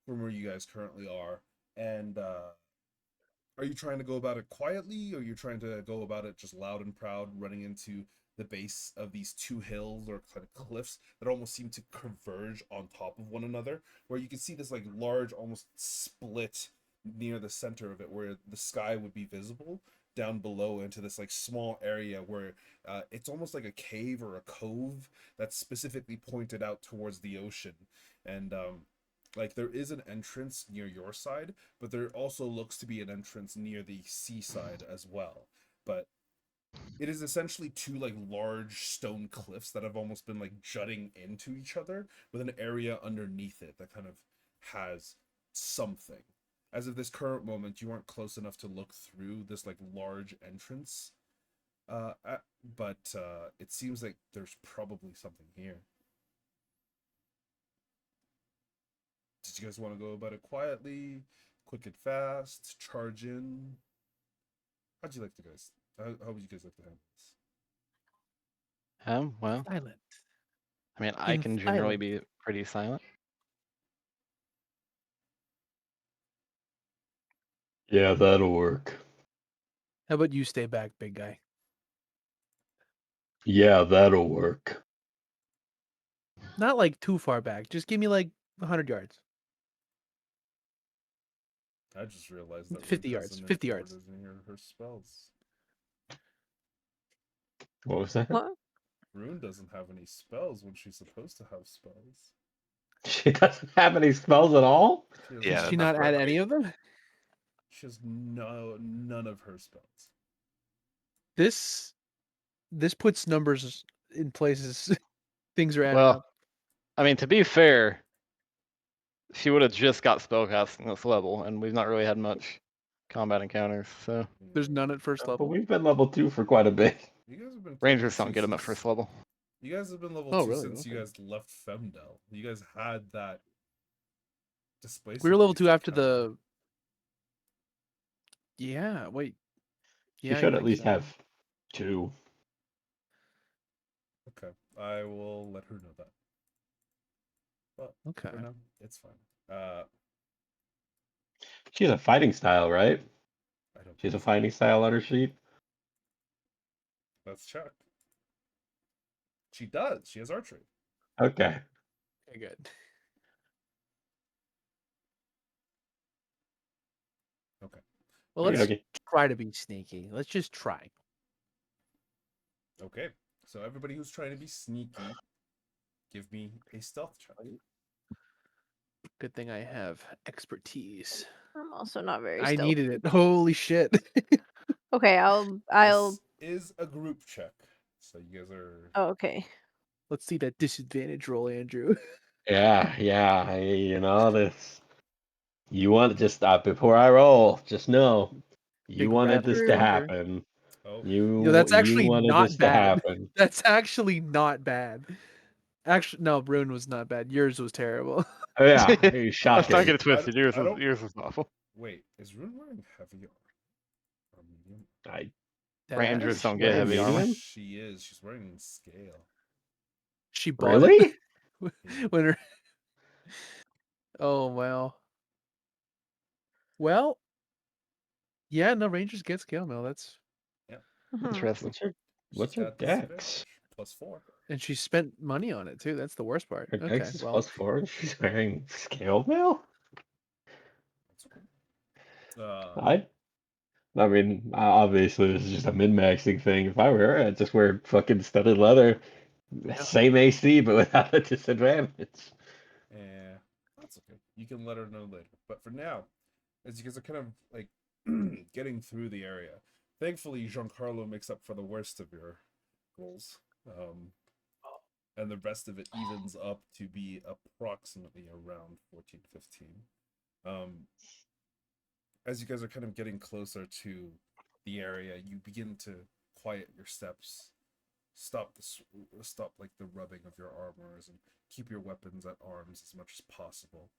from where you guys currently are. And are you trying to go about it quietly, or are you trying to go about it just loud and proud, running into the base of these 2 hills or kind of cliffs that almost seem to converge on top of one another, where you can see this like large almost split near the center of it where the sky would be visible down below into this like small area where it's almost like a cave or a cove that's specifically pointed out towards the ocean. And like there is an entrance near your side, but there also looks to be an entrance near the seaside as well. But it is essentially 2 like large stone cliffs that have almost been like jutting into each other with an area underneath it that kind of has something. As of this current moment, you aren't close enough to look through this like large entrance. But it seems like there's probably something here. Did you guys want to go about it quietly, quick and fast, charge in? How'd you like to guys? How would you guys like to handle this? Well, Silent. I mean, I In can generally silence. be pretty silent. Yeah, that'll work. How about you stay back, big guy? Yeah, that'll work. Not like too far back. Just give me like 100 yards. I just realized that 50 Rune yards. hasn't 50 yards. included her spells. What was that? What? Rune doesn't have any spells when she's supposed to have spells. She doesn't have any spells at all? She has Yeah, Did she none, not that's add right. any of them? she has none of her spells. This puts numbers in places. Things are adding Well, up. I mean, to be fair, she would have just got spellcasting this level, and we've not really had much combat encounters. So There's none at first But level. we've been level 2 for quite a bit. You guys have been Rangers level don't 2 get them at since- first level. You guys have been level Oh, 2 really? since you Okay. guys left Femdel. You guys had that displacement. We were level beast 2 after encounter. the. Yeah. Wait. You Yeah, I should at think least so. have 2. Okay, I will let her know that. But Okay. for now, it's fine. She has a fighting style, right? I don't. She has a think so. fighting style on her sheet. Let's check. She does. She has archery. Okay. Okay, good. Okay. Well, Okay, let's okay. try to be sneaky. Let's just try. Okay. So everybody who's trying to be sneaky, give me a stealth check. Good thing I have expertise. I'm also not very. I stealthy. needed it. Holy shit. Okay, I'll. This is a group check, so you guys are. Oh, okay. Let's see that disadvantage roll, Andrew. Yeah. You know this. You want to just before I roll, just know you Big wanted rattler this to fucker. happen. Oh, You that's actually you wanted not this bad. to happen. That's actually not bad. Actually, no, Rune was not bad. Yours was terrible. Oh, yeah, Let's not shocking. get it twisted. I don't- Yours is awful. wait. Is Rune wearing heavy armor or medium? I Rangers Deadass. don't get wearing heavy armor. medium? She is. She's wearing scale. She bought Really? it. When her... Oh wow. Well, yeah, no, Rangers get scale mail. That's Mhm. Interesting. What's She's her got dex? disadvantage, +4. and she spent money on it too. That's the worst part. Her Okay, dex is well, +4 and she's wearing scale mail? That's cool. I mean, obviously this is just a min-maxing thing. If I were her, I'd just wear fucking studded leather. Yeah. Same AC, but without a disadvantage. Yeah, that's okay. You can let her know later. But for now, as you guys are kind of like getting through the area, thankfully Giancarlo makes up for the worst of your goals. And the rest of it evens up to be approximately around 14, 15. As you guys are kind of getting closer to the area, you begin to quiet your steps, stop like the rubbing of your armors, and keep your weapons at arms as much as possible.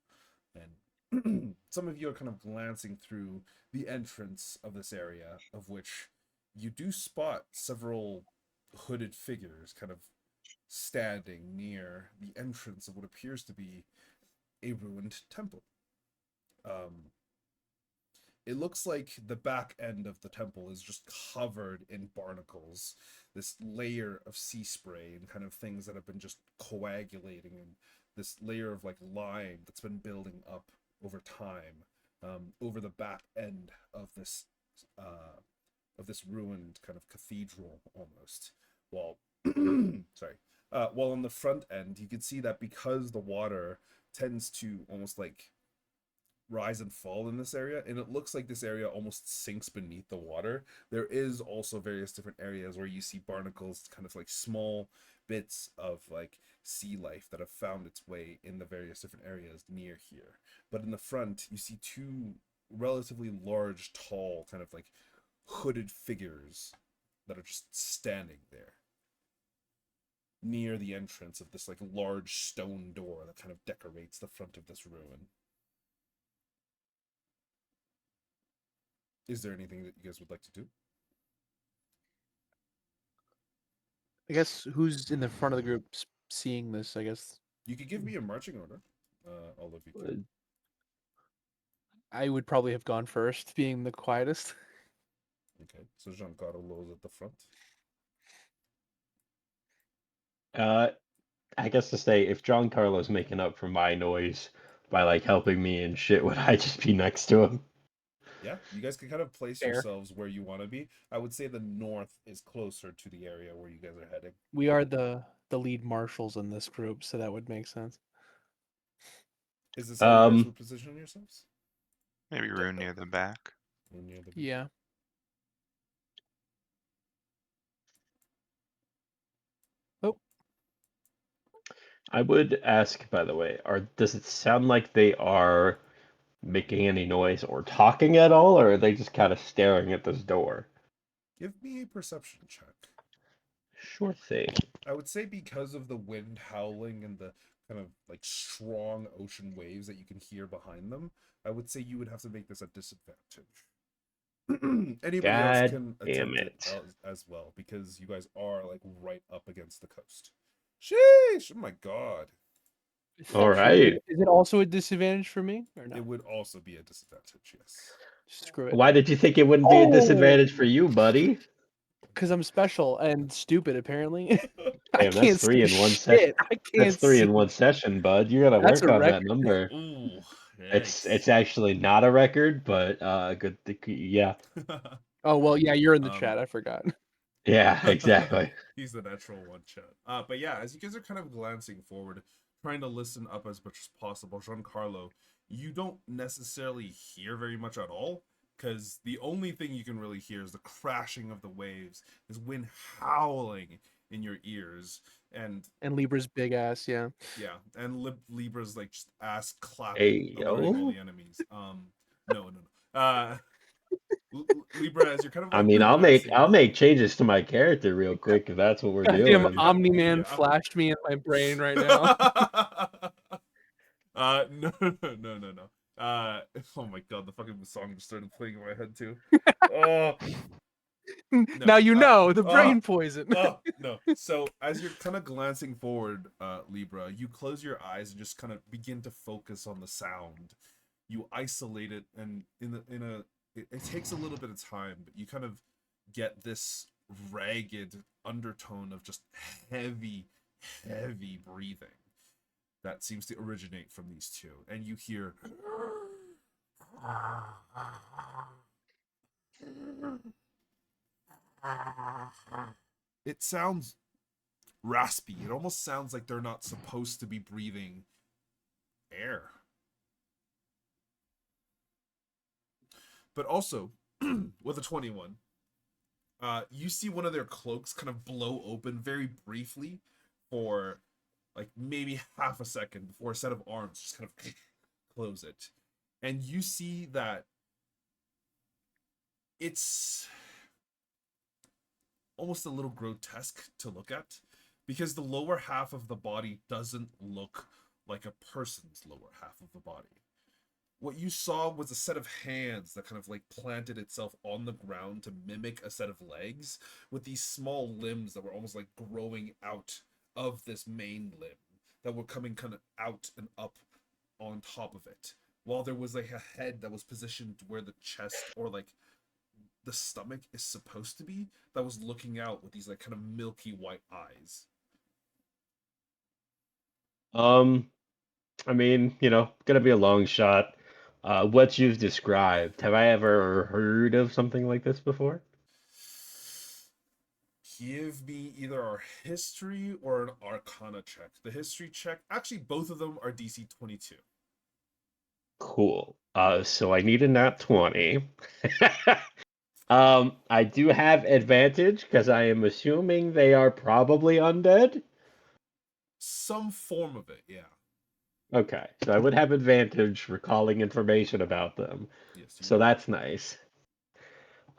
And some of you are kind of glancing through the entrance of this area, of which you do spot several hooded figures kind of standing near the entrance of what appears to be a ruined temple. It looks like the back end of the temple is just covered in barnacles, this layer of sea spray and kind of things that have been just coagulating, and this layer of like lime that's been building up over time, over the back end of this ruined kind of cathedral almost. While while on the front end you can see that because the water tends to almost like rise and fall in this area, and it looks like this area almost sinks beneath the water. There is also various different areas where you see barnacles, kind of like small bits of like sea life that have found its way in the various different areas near here. But in the front you see two relatively large, tall, kind of like hooded figures that are just standing there near the entrance of this like large stone door that kind of decorates the front of this ruin. Is there anything that you guys would like to do? I guess who's in the front of the group seeing this? I guess You could give me a marching order. All of you can. I would probably have gone first, being the quietest. Okay, so Giancarlo is at the front. I guess to say, if John Carlo's making up for my noise by like helping me and shit, would I just be next to him? Yeah, you guys can kind of place Fair. yourselves where you want to be. I would say the north is closer to the area where you guys are heading. We are the lead marshals in this group, so that would make sense. Is this how you guys would position yourselves? Maybe Rune near the back. Or near the... Yeah. Oh, I would ask, by the way, does it sound like they are making any noise or talking at all, or are they just kind of staring at this door? Give me a perception check. Sure thing. I would say because of the wind howling and the kind of like strong ocean waves that you can hear behind them, I would say you would have to make this a disadvantage. Anybody else God can damn attempt it it. as well because you guys are like right up against the coast. Sheesh! Oh my god. All right. Is it also a disadvantage for me or no? It would also be a disadvantage, yes. Screw it. Why did you think it wouldn't be a disadvantage for you, buddy? Because I'm special and stupid, apparently. I Damn, that's can't three see in one shit. session. I That's can't three see. in one session, bud. You gotta That's work a on that record. number. Ooh, It's actually not a record, but good. Yeah, Oh well, yeah, you're in the Um, chat. I forgot. yeah, exactly. He's the natural one, chat. But yeah, as you guys are kind of glancing forward, trying to listen up as much as possible, Giancarlo, you don't necessarily hear very much at all, because the only thing you can really hear is the crashing of the waves, this wind howling in your ears, and Libra's big ass, yeah. and Libra's like just ass Hey, clapping, alerting all yo. the enemies. No. Libra, as you're kind of I like mean, glancing. I'll make changes to my character real quick if that's what we're Goddamn doing. Omni Man Yeah. flashed me in my brain right now. No. Oh my god, the fucking song just started playing in my head too. Oh, Now you know the brain uh, poison. no. So as you're kind of glancing forward, Libra, you close your eyes and just kind of begin to focus on the sound. You isolate it, and it takes a little bit of time, but you kind of get this ragged undertone of just heavy breathing that seems to originate from these two, and you hear it sounds raspy. It almost sounds like they're not supposed to be breathing air. But also, with a 21, you see one of their cloaks kind of blow open very briefly for like maybe half a second before a set of arms just kind of close it. And you see that it's almost a little grotesque to look at because the lower half of the body doesn't look like a person's lower half of the body. What you saw was a set of hands that kind of like planted itself on the ground to mimic a set of legs with these small limbs that were almost like growing out of this main limb that were coming kind of out and up on top of it. While there was like a head that was positioned where the chest or like the stomach is supposed to be, that was looking out with these like kind of milky white eyes. I mean, gonna be a long shot. What you've described, have I ever heard of something like this before? Give me either our history or an arcana check. The history check, actually both of them are DC 22. Cool. So I need a nat 20. I do have advantage because I am assuming they are probably undead. Some form of it, yeah. Okay, so I would have advantage recalling information about them. Yes, you So would. that's nice.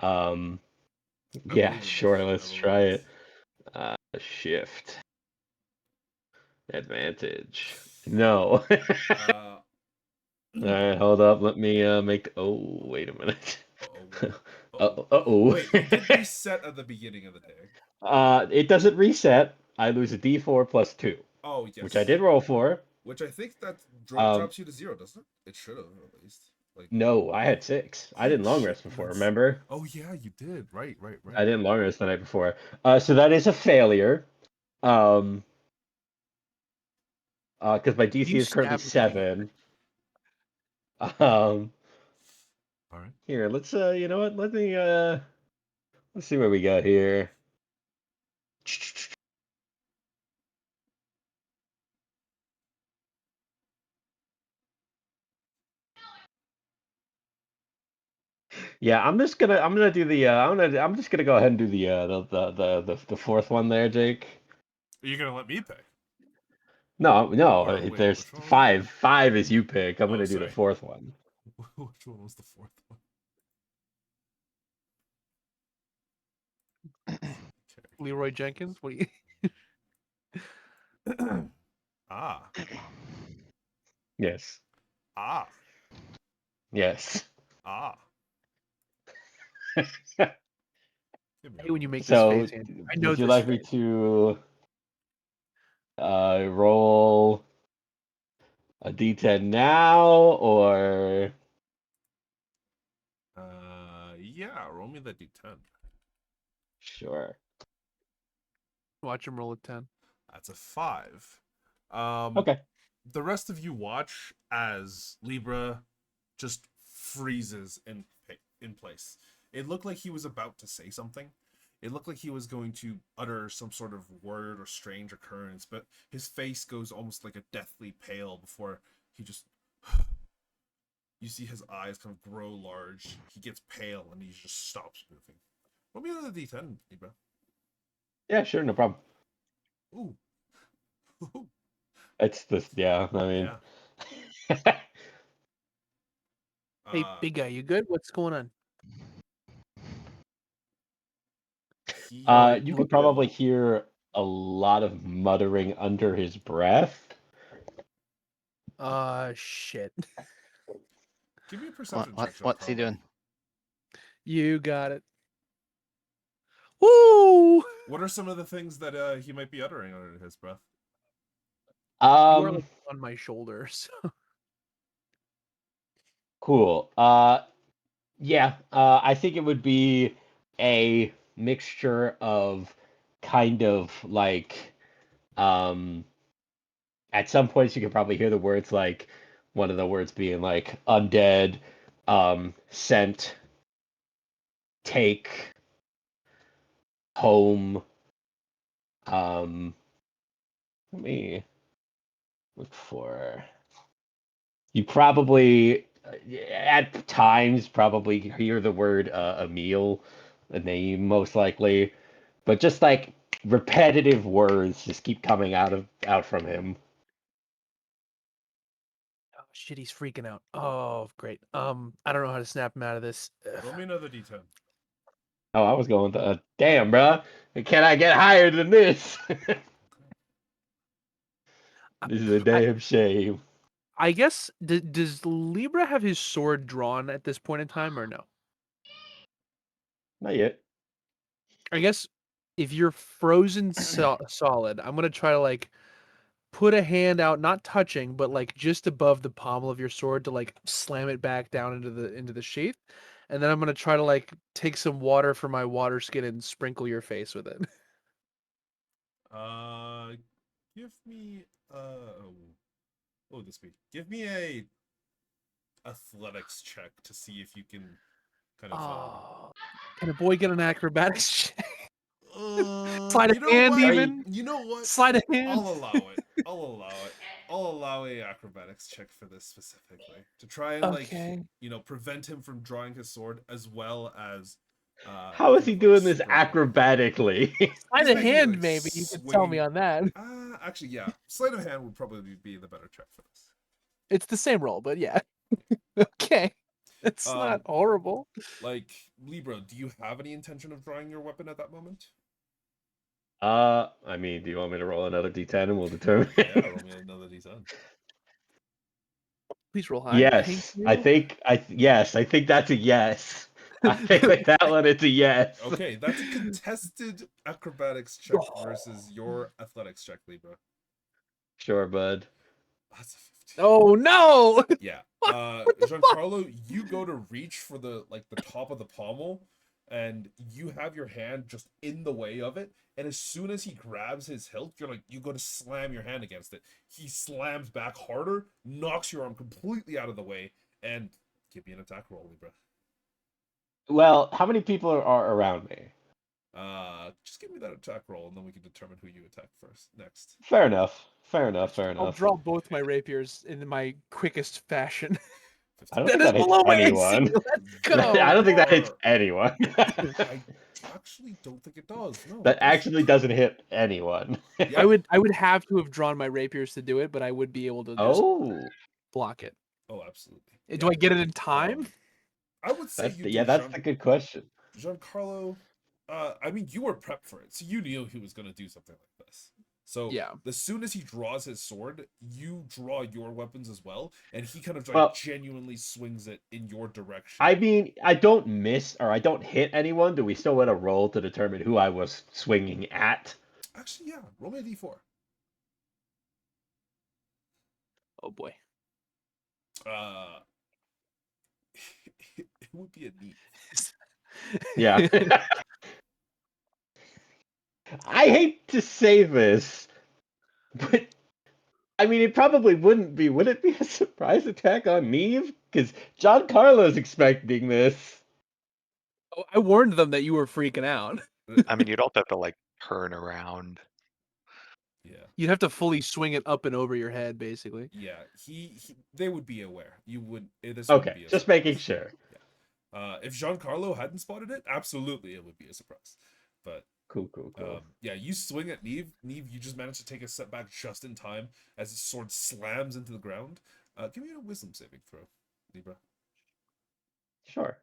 I Yeah, believe in sure, this. let's try it. Shift. Advantage. No. Uh, Alright, hold up. Let me make. Oh, wait a minute. uh-oh. Uh-oh. Wait, you did reset at the beginning of the day. It doesn't reset. I lose a D4 plus 2, Oh, yes. which I did roll for. Which I think that Um, drops you to 0, doesn't it? It should have, at least. Like, No, I had 6. I didn't long shit, rest before, that's- remember? Oh, yeah, you did. Right. I didn't long rest the night before. So that is a failure. Because my DC You is currently stabbed me. 7. All right. Here, let's you know what? Let's see what we got here. Yeah, I'm just gonna do the I'm just gonna go ahead and do the fourth one there, Jake. Are you going to let me pick? No, Or wait, there's which one was it? 5. 5 is you pick. I'm Oh, gonna do the sorry. fourth one. Which one was the fourth one? Leroy Jenkins. What do you? Ah. Yes. Ah. Yes. Ah. Give me I a hate when you moment. make this So, face, Andrew. I know would you this like me face. to roll a d10 now, or Yeah, roll me the d10. sure? Watch him roll a 10. That's a 5. Okay. The rest of you watch as Libra just freezes in place. It looked like he was about to say something. It looked like he was going to utter some sort of word or strange occurrence, but his face goes almost like a deathly pale before he just. You see his eyes kind of grow large. He gets pale and he just stops moving. Roll me another d10, Libra. Yeah, sure, no problem. Ooh. It's this. Yeah, I mean. Yeah. Hey, big guy, you good? What's going on? He You could look probably hear a lot of muttering under his breath. Shit. give me a perception check, What's he Giancarlo. doing? You got it. Woo! What are some of the things that he might be uttering under his breath? You are Um, like on my shoulders. cool. Yeah. I think it would be a mixture of kind of like at some points you could probably hear the words like one of the words being like undead, sent, take, home. Let me look for. You probably at times probably hear the word a meal, a name most likely, but just like repetitive words just keep coming out from him. Oh shit, he's freaking out. Oh, great. I don't know how to snap him out of this. Roll me another d10. Oh, I was going to damn, bro. Can I get higher than this? This is a damn shame. I guess does Libra have his sword drawn at this point in time or no? Not yet. I guess if you're frozen solid, I'm gonna try to like put a hand out, not touching, but like just above the pommel of your sword to like slam it back down into the sheath, and then I'm gonna try to like take some water from my water skin and sprinkle your face with it. Give me what would this be? Give me a athletics check to see if you can kind of Oh, can a boy get an acrobatics check? Sleight of you know hand, what? even You know what? sleight of hand. I'll allow it. I'll allow a acrobatics check for this specifically to try and Okay. prevent him from drawing his sword as well as How is kind he of like doing this sprinkling it. acrobatically? Sleight He's of making hand, like maybe you could tell me swinging. on that. Actually, yeah, sleight of hand would probably be the better check for this. It's the same roll, but yeah. Okay, it's not horrible. Like Libra, do you have any intention of drawing your weapon at that moment? I mean, do you want me to roll another d10 and we'll determine? Yeah, roll me another d10. Please roll high. Thank Yes, you. yes, I think that's a yes. I think with that one, it's a yes. Okay, that's a contested acrobatics check versus your athletics check, Libra. Sure, bud. That's a 15. Oh no! Yeah. What the fuck? Giancarlo, you go to reach for the top of the pommel, and you have your hand just in the way of it. And as soon as he grabs his hilt, you go to slam your hand against it. He slams back harder, knocks your arm completely out of the way, and give me an attack roll, Libra. Well, how many people are around me? Just give me that attack roll, and then we can determine who you attack next. Fair enough. Fair enough. I'll draw both my rapiers in my quickest fashion. 15. I don't That think is that hits below my AC. anyone. Let's go. I don't think that hits Or- anyone. I actually don't think it does. No, That it doesn't. actually doesn't hit anyone. Yeah. I would have to have drawn my rapiers to do it, but I would be able to just Oh, block it. Oh, absolutely. Do I get it in time? I would say That's you the, do. yeah, that's the good question. Giancarlo. I mean, you were prepped for it, so you knew he was going to do something like this. So Yeah. as soon as he draws his sword, you draw your weapons as well, and he kind of like Well- genuinely swings it in your direction. I mean, I don't miss or I don't hit anyone. Do we still want to roll to determine who I was swinging at? Actually, yeah. Roll me a d4. Oh boy. It would be a neat. Yeah. I hate to say this, but I mean, it probably wouldn't be. Would it be a surprise attack on Neve? Because Giancarlo's expecting this. Oh, I warned them that you were freaking out. I mean, you'd also have to like turn around. Yeah. You'd have to fully swing it up and over your head, basically. Yeah. They would be aware. You would. This Okay, would be a just surprise. making sure. Yeah. If Giancarlo hadn't spotted it, absolutely it would be a surprise. But Cool. yeah, you swing at Neve. Neve, you just manage to take a step back just in time as his sword slams into the ground. Give me a wisdom saving throw, Libra. Sure.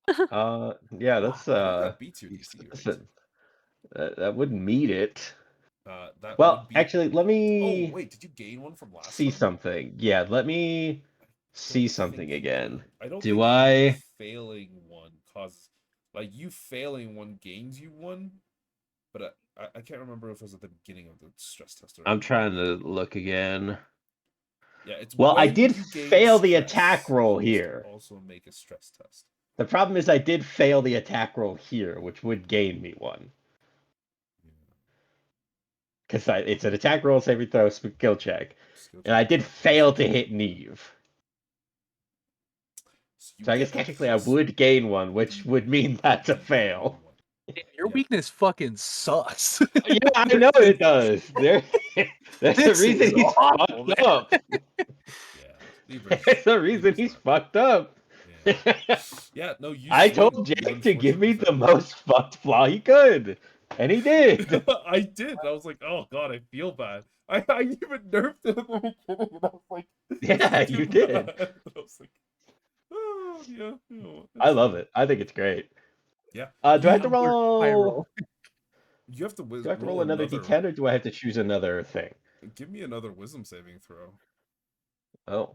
Yeah, that's I think that beats your DC, right? listen, that wouldn't meet it. That Well, would be. actually, let Oh me wait, did you gain one from last see time? something. Yeah, let me see Don't something think you again. did. I don't Do think you I? failing one causes, like you failing one gains you one, but I can't remember if it was at the beginning of the stress test or. I'm trying to look again. Yeah, it's Well, I when did you gain fail the stress, attack roll you must here. Also make a stress test. The problem is I did fail the attack roll here, which would gain me one. Because it's an attack roll, saving throw, skill check. And I did fail to hit Neve. So I guess technically I would gain one, which would mean that's a fail. Your weakness fucking sus. Yeah, I know it does. There's a reason he's awful, fucked up. Yeah, There's a reason he's fucked up. Yeah, no, you. I swing, told you Jake to give me unfortunately the fail. most fucked flaw he could, and he did. I did. I was like, oh god, I feel bad. I even nerfed it at the beginning, and I was like, Yeah, this is you too did. bad. And I was like, oh yeah, I love it. I think it's great. Yeah. Do I have to roll? You have to Do I have to roll roll another d10, or do I have to choose another thing? Give me another wisdom saving throw. Oh,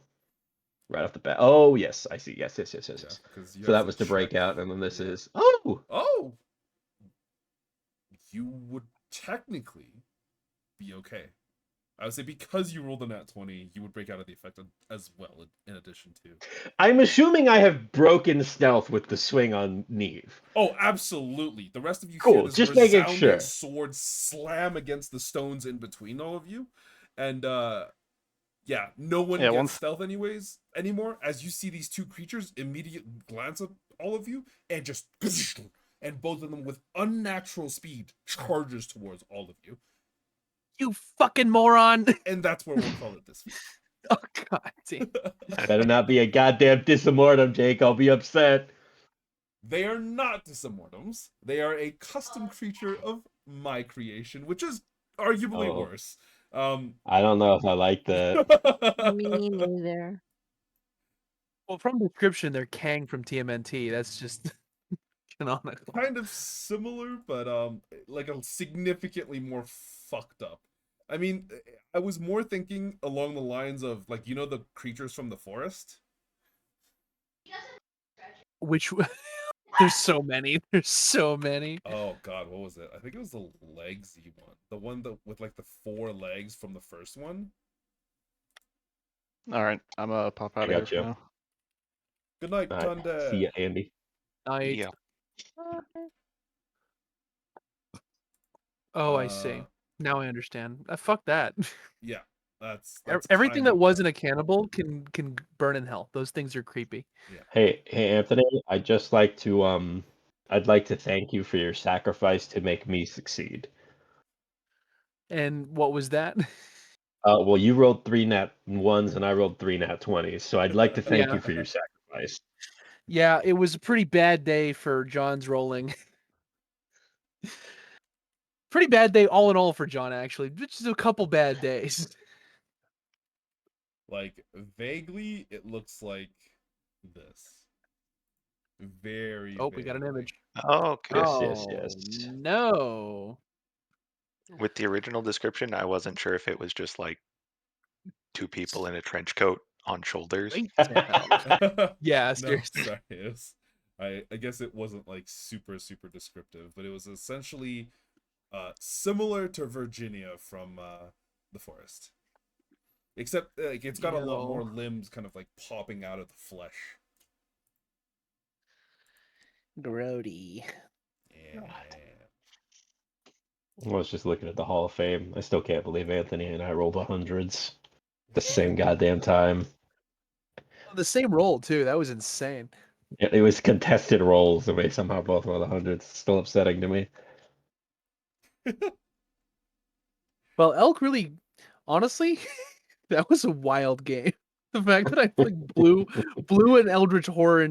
right off the bat. Oh, yes, I see. Yes. Yeah, So that was to break out, and then this is. Oh, you would technically be okay. I would say because you rolled a nat 20, you would break out of the effect as well, in addition to. I'm assuming I have broken stealth with the swing on Neve. Oh, absolutely. The rest of you Cool, hear this just making resounding sure. sword slam against the stones in between all of you. And yeah, no one gets stealth anymore, as you see these two creatures immediately glance at all of you and just and both of them with unnatural speed charges towards all of you. You fucking moron. And that's where we'll call it this week. Oh god damn. Better not be a goddamn disamortum, Jake. I'll be upset. They are not disamortums. They are a custom creature of my creation, which is arguably worse. I don't know if I like that. Me neither. Well, from description, they're Kang from TMNT. That's just canonical. Kind of similar, but like a significantly more fucked up. I mean, I was more thinking along the lines of, like, you know, the creatures from the forest? Which there's so many. There's so many. Oh god, what was it? I think it was the legsy one. The one that with like the 4 legs from the first one. All right, I'm gonna pop out of here for now. Good night, Tunde. See ya, Andy. Night. Yeah. Oh, I see. Now I understand. Fuck that. Yeah, that's everything that wasn't a cannibal can burn in hell. Those things are creepy. Yeah. Hey, Anthony. I'd like to thank you for your sacrifice to make me succeed. And what was that? Well, you rolled 3 nat 1s and I rolled 3 nat 20s, so I'd like to thank you for your sacrifice. Yeah, it was a pretty bad day for John's rolling. Pretty bad day all in all for John, actually. Just a couple bad days. Like vaguely, it looks like this. Very. Oh, we got an vaguely. image. Oh, okay. Yes. Oh, no. With the original description, I wasn't sure if it was just like two people in a trench coat on shoulders. Straight to hell. Yeah, No, seriously. sorry. I guess it wasn't like super descriptive, but it was essentially similar to Virginia from The Forest. Except like it's got a lot more limbs kind of like popping out of the flesh. Grody. Yeah. I was just looking at the Hall of Fame. I still can't believe Anthony and I rolled 100s the same goddamn time. The same roll too. That was insane. It was contested rolls, and we somehow both rolled 100s. It's still upsetting to me. Well, Elk really, honestly, that was a wild game. The fact that I like blew an Eldritch Horror into